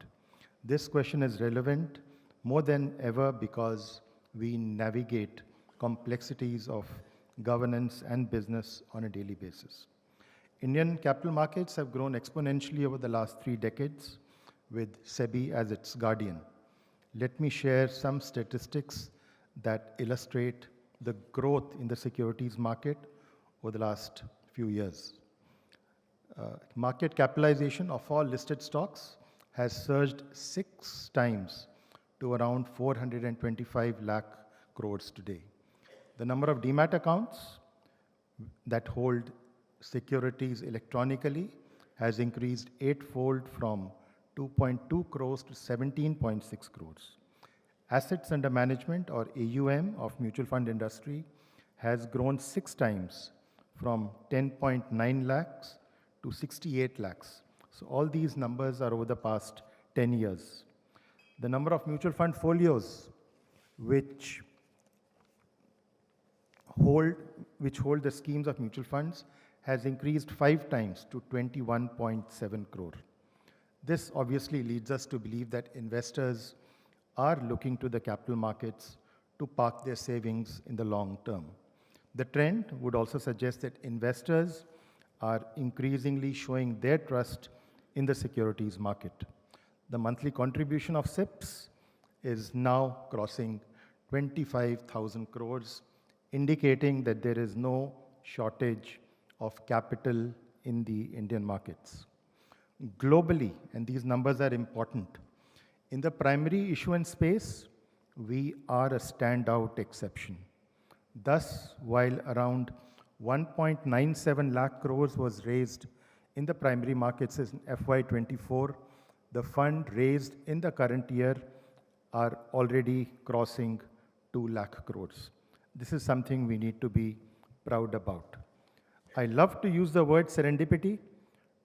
This question is relevant more than ever because we navigate complexities of governance and business on a daily basis. Indian capital markets have grown exponentially over the last 3 decades with SEBI as its guardian. Let me share some statistics that illustrate the growth in the securities market over the last few years. Market capitalization of all listed stocks has surged 6 times to around 425 lakh crores today. The number of demat accounts that hold securities electronically has increased 8-fold from 2.2 crores to 17.6 crores. Assets under management, or AUM, of mutual fund industry has grown 6 times, from 10.9 lakhs to 68 lakhs. So all these numbers are over the past 10 years. The number of mutual fund folios which hold the schemes of mutual funds has increased 5 times to 21.7 crore. This obviously leads us to believe that investors are looking to the capital markets to park their savings in the long term. The trend would also suggest that investors are increasingly showing their trust in the securities market. The monthly contribution of SIPs is now crossing 25,000 crores, indicating that there is no shortage of capital in the Indian markets. Globally, and these numbers are important, in the primary issuance space, we are a standout exception. Thus, while around 1.97 lakh crores was raised in the primary markets in FY24, the fund raised in the current year are already crossing 2 lakh crores. This is something we need to be proud about. I love to use the word serendipity.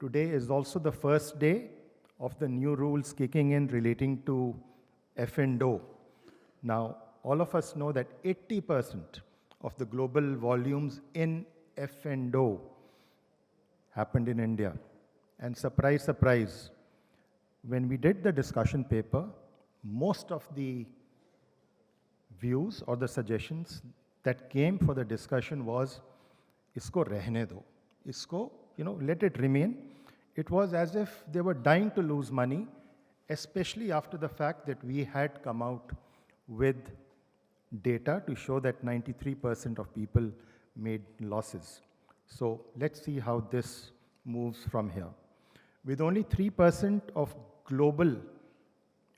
Today is also the first day of the new rules kicking in relating to F&O. Now, all of us know that 80% of the global volumes in F&O happened in India. And surprise, surprise, when we did the discussion paper, most of the views or the suggestions that came for the discussion was, isko rehne do, isko, let it remain. It was as if they were dying to lose money, especially after the fact that we had come out with data to show that 93% of people made losses. So let's see how this moves from here. With only 3% of global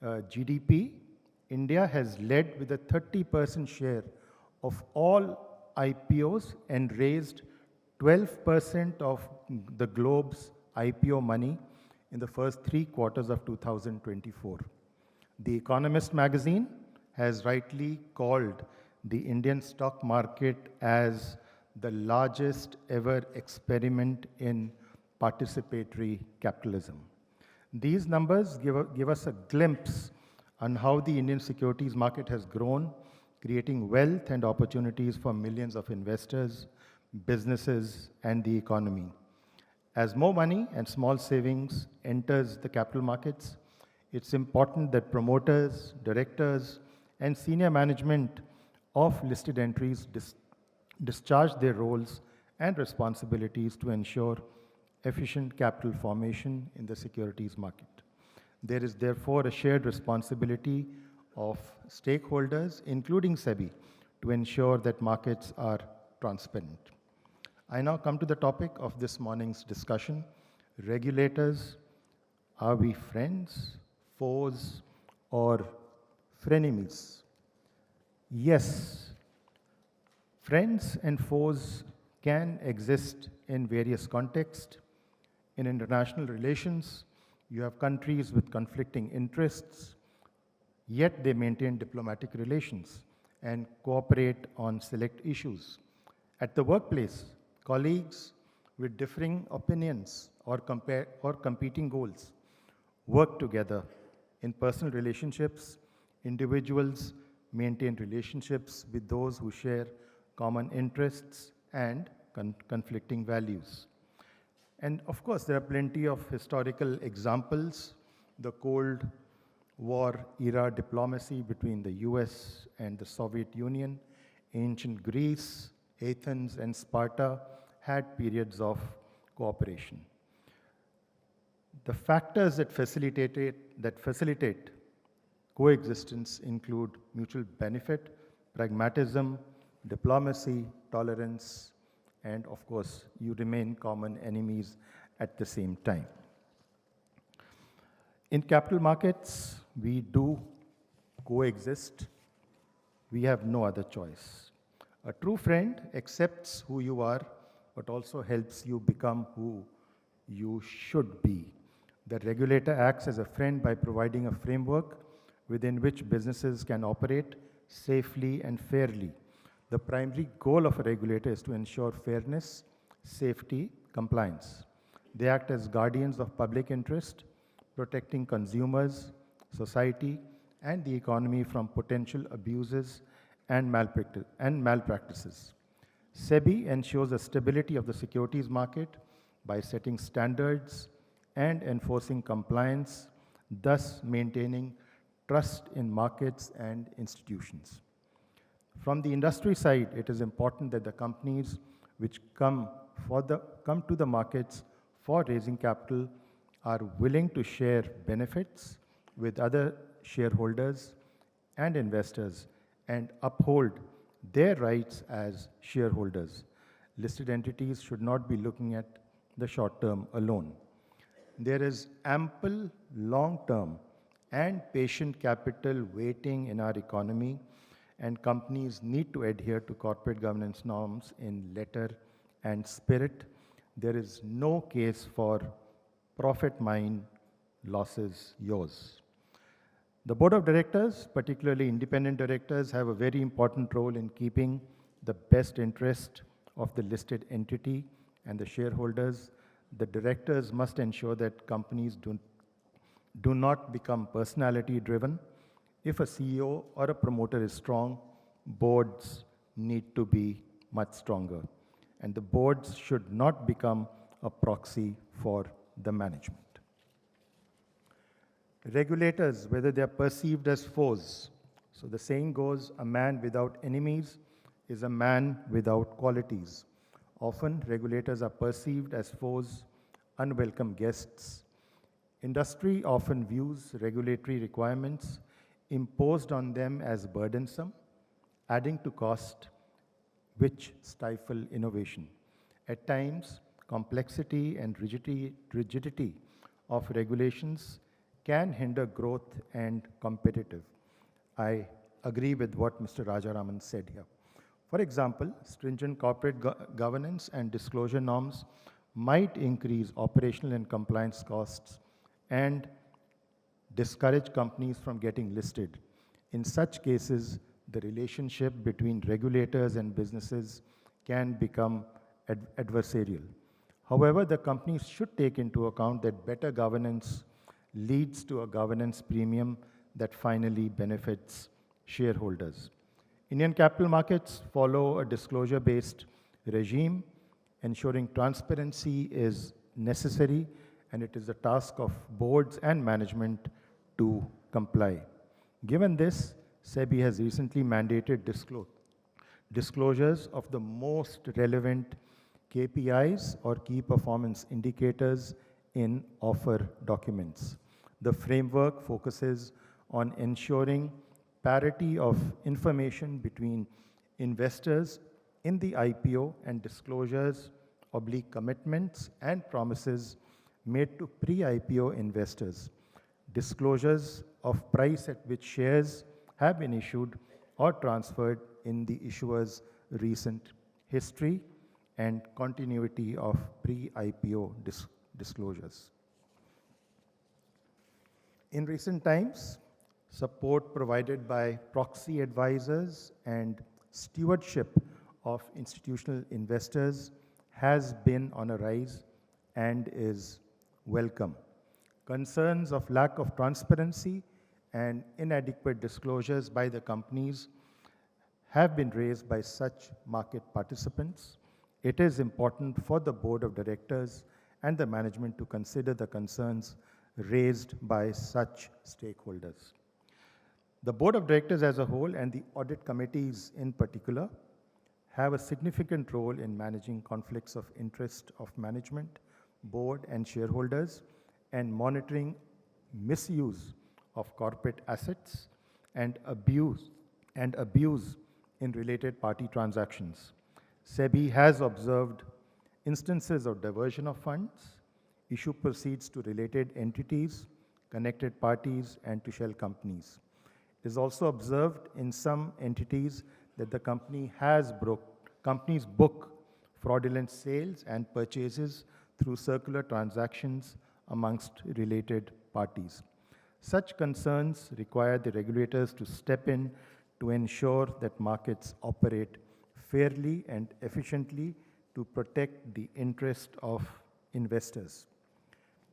GDP, India has led with a 30% share of all IPOs and raised 12% of the globe's IPO money in the first 3 quarters of 2024. The Economist magazine has rightly called the Indian stock market as the largest ever experiment in participatory capitalism. These numbers give us a glimpse on how the Indian securities market has grown, creating wealth and opportunities for millions of investors, businesses, and the economy. As more money and small savings enters the capital markets, it's important that promoters, directors, and senior management of listed entities discharge their roles and responsibilities to ensure efficient capital formation in the securities market. There is therefore a shared responsibility of stakeholders, including SEBI, to ensure that markets are transparent. I now come to the topic of this morning's discussion. Regulators, are we friends, foes, or frenemies? Yes, friends and foes can exist in various contexts. In international relations, you have countries with conflicting interests, yet they maintain diplomatic relations and cooperate on select issues. At the workplace, colleagues with differing opinions or competing goals work together. In personal relationships, individuals maintain relationships with those who share common interests and conflicting values. And of course, there are plenty of historical examples. The Cold War era diplomacy between the US and the Soviet Union, ancient Greece, Athens, and Sparta had periods of cooperation. The factors that facilitate coexistence include mutual benefit, pragmatism, diplomacy, tolerance, and of course, you remain common enemies at the same time. In capital markets, we do coexist. We have no other choice. A true friend accepts who you are, but also helps you become who you should be. The regulator acts as a friend by providing a framework within which businesses can operate safely and fairly. The primary goal of a regulator is to ensure fairness, safety, compliance. They act as guardians of public interest, protecting consumers, society, and the economy from potential abuses and malpractices. SEBI ensures the stability of the securities market by setting standards and enforcing compliance, thus maintaining trust in markets and institutions. From the industry side, it is important that the companies which come to the markets for raising capital are willing to share benefits with other shareholders and investors and uphold their rights as shareholders. Listed entities should not be looking at the short term alone. There is ample long-term and patient capital waiting in our economy, and companies need to adhere to corporate governance norms in letter and spirit. There is no case for profit mine, losses yours. The board of directors, particularly independent directors, have a very important role in keeping the best interest of the listed entity and the shareholders. The directors must ensure that companies do not become personality driven. If a CEO or a promoter is strong, boards need to be much stronger. And the boards should not become a proxy for the management. Regulators, whether they are perceived as foes. So the saying goes, a man without enemies is a man without qualities. Often, regulators are perceived as foes, unwelcome guests. Industry often views regulatory requirements imposed on them as burdensome, adding to cost, which stifle innovation. At times, complexity and rigidity of regulations can hinder growth and competitive. I agree with what Mr. Rajaraman said here. For example, stringent corporate governance and disclosure norms might increase operational and compliance costs and discourage companies from getting listed. In such cases, the relationship between regulators and businesses can become adversarial. However, the companies should take into account that better governance leads to a governance premium that finally benefits shareholders. Indian capital markets follow a disclosure-based regime. Ensuring transparency is necessary, and it is the task of boards and management to comply. Given this, SEBI has recently mandated disclosures of the most relevant KPIs or key performance indicators in offer documents. The framework focuses on ensuring parity of information between investors in the IPO and disclosures, commitments and promises made to pre-IPO investors. Disclosures of price at which shares have been issued or transferred in the issuer's recent history and continuity of pre-IPO disclosures. In recent times, support provided by proxy advisors and stewardship of institutional investors has been on a rise and is welcome. Concerns of lack of transparency and inadequate disclosures by the companies have been raised by such market participants. It is important for the board of directors and the management to consider the concerns raised by such stakeholders. The board of directors as a whole and the audit committees in particular have a significant role in managing conflicts of interest of management, board, and shareholders, and monitoring misuse of corporate assets and abuse in related party transactions. SEBI has observed instances of diversion of funds, issue proceeds to related entities, connected parties, and to shell companies. It is also observed in some entities that the companies book fraudulent sales and purchases through circular transactions amongst related parties. Such concerns require the regulators to step in to ensure that markets operate fairly and efficiently to protect the interest of investors.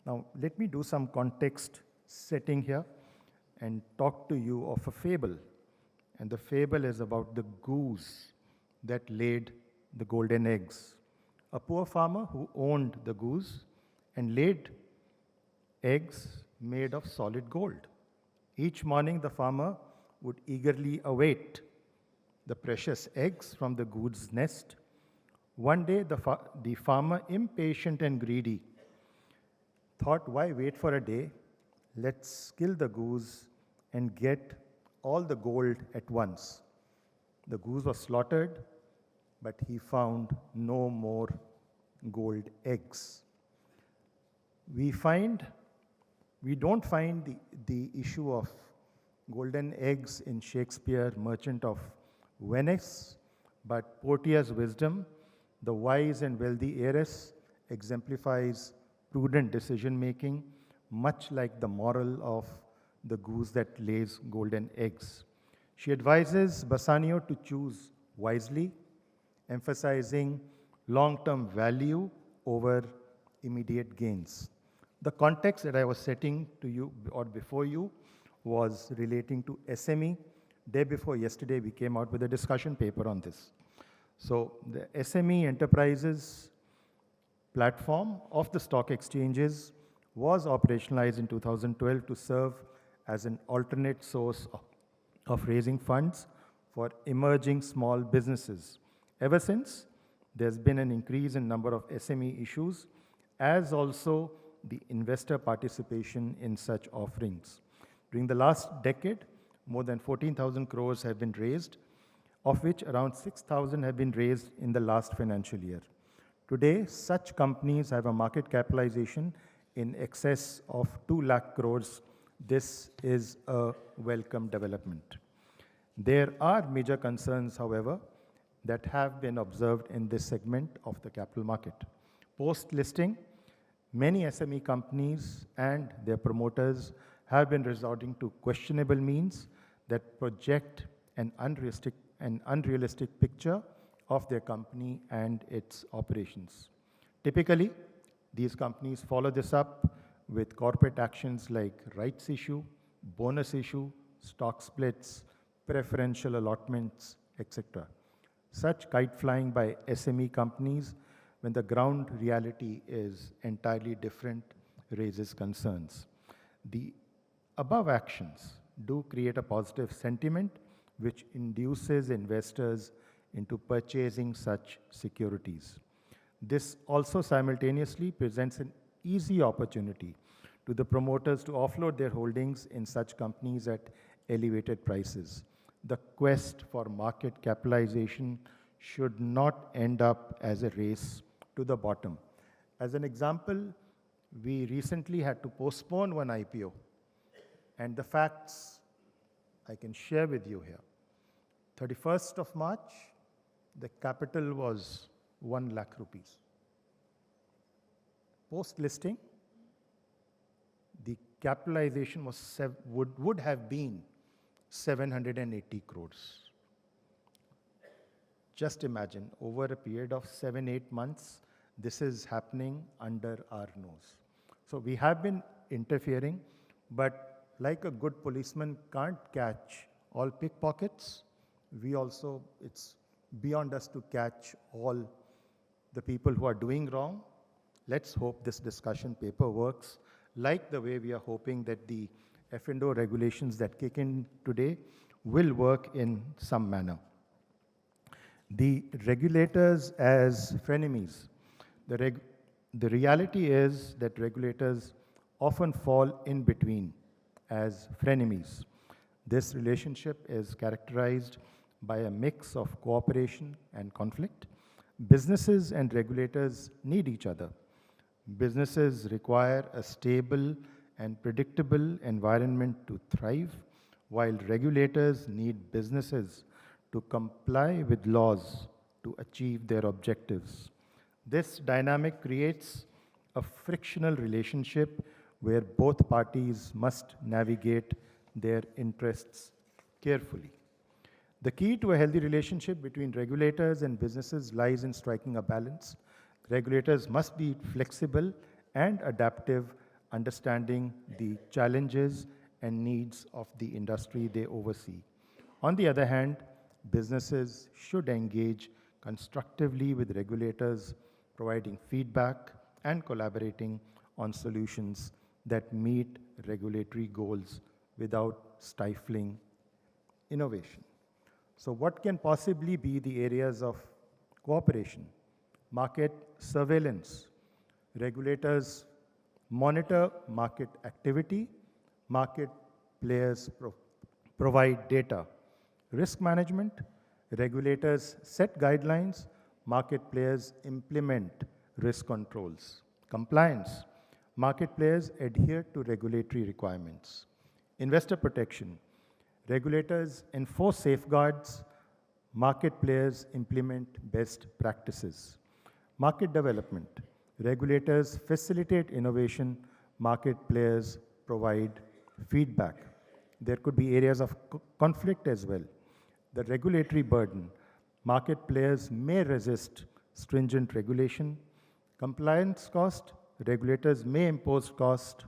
Now, let me do some context setting here and talk to you of a fable. And the fable is about the goose that laid the golden eggs. A poor farmer who owned the goose and laid eggs made of solid gold. Each morning, the farmer would eagerly await the precious eggs from the goose's nest. One day, the farmer, impatient and greedy, thought, why wait for a day? Let's kill the goose and get all the gold at once. The goose was slaughtered, but he found no more gold eggs. We don't find the issue of golden eggs in Shakespeare, Merchant of Venice, but Portia's wisdom, the wise and wealthy heiress, exemplifies prudent decision-making, much like the moral of the goose that lays golden eggs. She advises Bassanio to choose wisely, emphasizing long-term value over immediate gains. The context that I was setting to you or before you was relating to SME. Day before yesterday, we came out with a discussion paper on this. So the SME enterprises platform of the stock exchanges was operationalized in 2012 to serve as an alternate source of raising funds for emerging small businesses. Ever since, there's been an increase in number of SME issues, as also the investor participation in such offerings. During the last decade, more than 14,000 crores have been raised, of which around 6,000 have been raised in the last financial year. Today, such companies have a market capitalization in excess of 2 lakh crores. This is a welcome development. There are major concerns, however, that have been observed in this segment of the capital market. Post-listing, many SME companies and their promoters have been resorting to questionable means that project an unrealistic picture of their company and its operations. Typically, these companies follow this up with corporate actions like rights issue, bonus issue, stock splits, preferential allotments, etc. Such kite flying by SME companies when the ground reality is entirely different raises concerns. The above actions do create a positive sentiment which induces investors into purchasing such securities. This also simultaneously presents an easy opportunity to the promoters to offload their holdings in such companies at elevated prices. The quest for market capitalization should not end up as a race to the bottom. As an example, we recently had to postpone one IPO, and the facts I can share with you here. 31st of March, the capital was 1 lakh rupees. Post-listing, the capitalization was would have been 780 crores. Just imagine, over a period of 7-8 months, this is happening under our nose. So we have been interfering, but like a good policeman can't catch all pickpockets, it's beyond us to catch all the people who are doing wrong. Let's hope this discussion paper works like the way we are hoping that the F&O regulations that kick in today will work in some manner. The regulators as frenemies. The reality is that regulators often fall in between as frenemies. This relationship is characterized by a mix of cooperation and conflict. Businesses and regulators need each other. Businesses require a stable and predictable environment to thrive, while regulators need businesses to comply with laws to achieve their objectives. This dynamic creates a frictional relationship where both parties must navigate their interests carefully. The key to a healthy relationship between regulators and businesses lies in striking a balance. Regulators must be flexible and adaptive, understanding the challenges and needs of the industry they oversee. On the other hand, businesses should engage constructively with regulators, providing feedback and collaborating on solutions that meet regulatory goals without stifling innovation. So what can possibly be the areas of cooperation? Market surveillance. Regulators monitor market activity. Market players provide data. Risk management. Regulators set guidelines. Market players implement risk controls. Compliance. Market players adhere to regulatory requirements. Investor protection. Regulators enforce safeguards. Market players implement best practices. Market development. Regulators facilitate innovation. Market players provide feedback. There could be areas of conflict as well. The regulatory burden. Market players may resist stringent regulation. Compliance cost. Regulators may impose cost.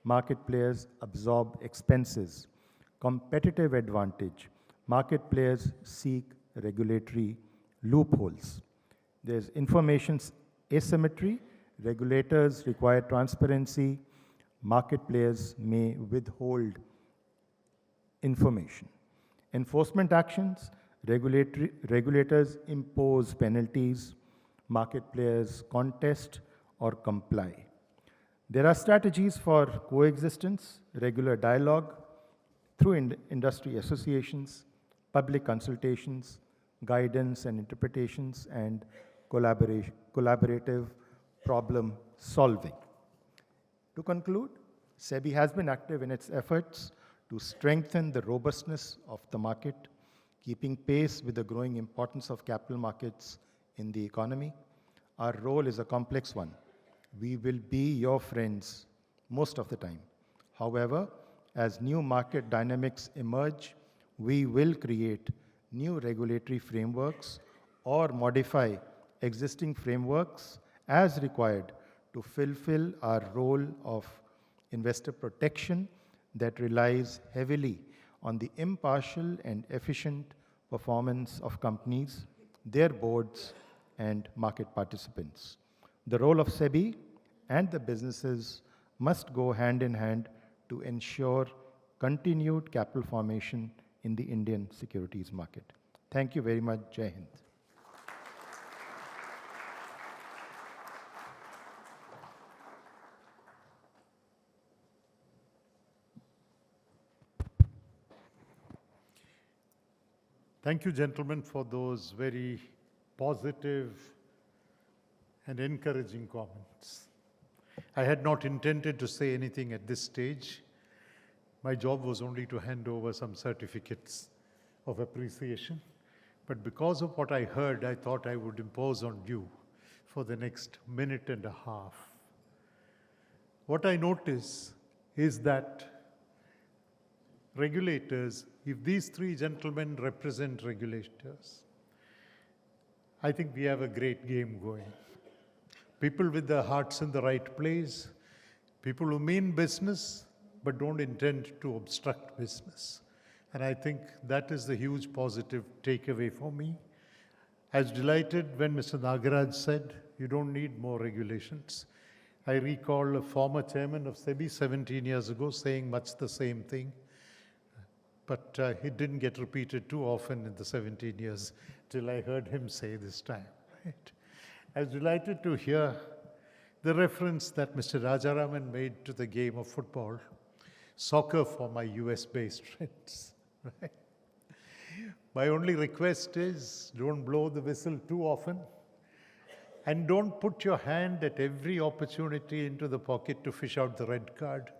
Market players absorb expenses. Competitive advantage. Market players seek regulatory loopholes. There's information asymmetry. Regulators require transparency. Market players may withhold information. Enforcement actions. Regulators impose penalties. Market players contest or comply. There are strategies for coexistence, regular dialogue through industry associations, public consultations, guidance and interpretations, and collaborative problem solving. To conclude, SEBI has been active in its efforts to strengthen the robustness of the market, keeping pace with the growing importance of capital markets in the economy. Our role is a complex one. We will be your friends most of the time. However, as new market dynamics emerge, we will create new regulatory frameworks or modify existing frameworks as required to fulfill our role of investor protection that relies heavily on the impartial and efficient performance of companies, their boards, and market participants. The role of SEBI and the businesses must go hand in hand to ensure continued capital formation in the Indian securities market. Thank you very much. Jai Hind. Thank you, gentlemen, for those very positive and encouraging comments. I had not intended to say anything at this stage. My job was only to hand over some certificates of appreciation. But because of what I heard, I thought I would impose on you for the next minute and a half. What I notice is that regulators, if these three gentlemen represent regulators, I think we have a great game going. People with their hearts in the right place, people who mean business but don't intend to obstruct business. And I think that is the huge positive takeaway for me. I was delighted when Mr. Nagaraju said, you don't need more regulations. I recall a former chairman of SEBI 17 years ago saying much the same thing. But it didn't get repeated too often in the 17 years till I heard him say this time. Right? I was delighted to hear the reference that Mr. Rajaraman made to the game of football, soccer for my US-based friends. Right? My only request is don't blow the whistle too often and don't put your hand at every opportunity into the pocket to fish out the red card.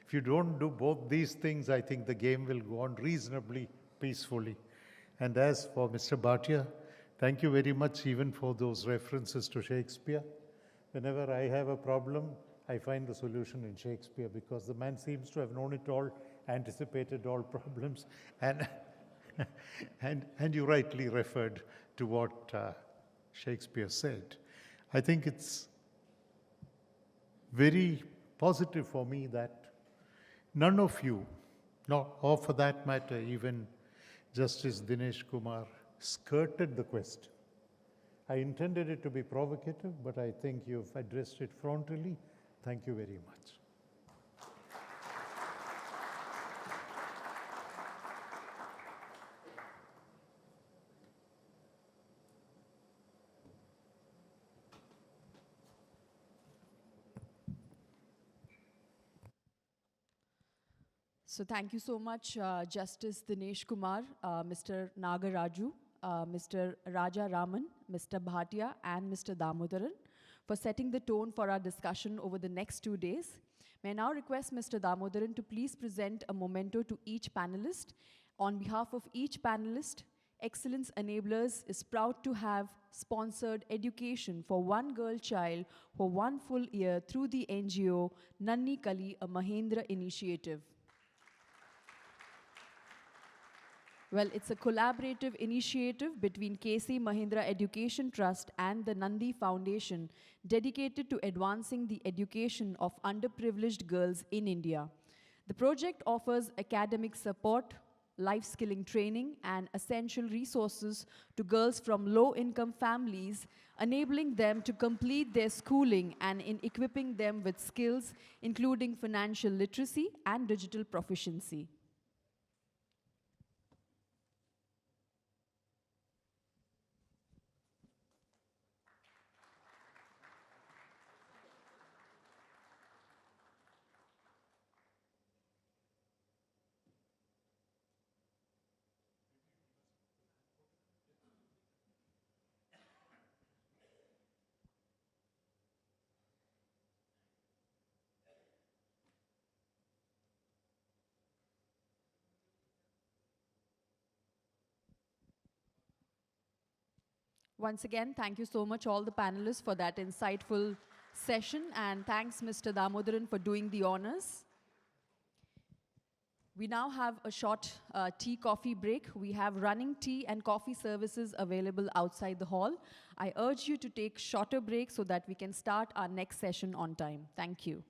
If you don't do both these things, I think the game will go on reasonably peacefully. And as for Mr. Bhatia, thank you very much even for those references to Shakespeare. Whenever I have a problem, I find the solution in Shakespeare because the man seems to have known it all, anticipated all problems, and, and you rightly referred to what Shakespeare said. I think it's very positive for me that none of you, or for that matter, even Justice Dinesh Kumar, skirted the question. I intended it to be provocative, but I think you've addressed it frontally. Thank you very much. So thank you so much, Justice Dinesh Kumar, Mr. Nagaraju, Mr. Rajaraman, Mr. Bhatia, and Mr. Damodaran for setting the tone for our discussion over the next 2 days. May I now request Mr. Damodaran to please present a memento to each panelist. On behalf of each panelist, Excellence Enablers is proud to have sponsored education for one girl child for 1 full year through the NGO Nanni Kali, a Mahendra initiative. Well, it's a collaborative initiative between KC Mahindra Education Trust and the Nandi Foundation dedicated to advancing the education of underprivileged girls in India. The project offers academic support, life skilling training, and essential resources to girls from low-income families, enabling them to complete their schooling and in equipping them with skills including financial literacy and digital proficiency. Once again, thank you so much all the panelists for that insightful session, and thanks Mr. Damodaran for doing the honors. We now have a short tea-coffee break. We have running tea and coffee services available outside the hall. I urge you to take shorter breaks so that we can start our next session on time. Thank you.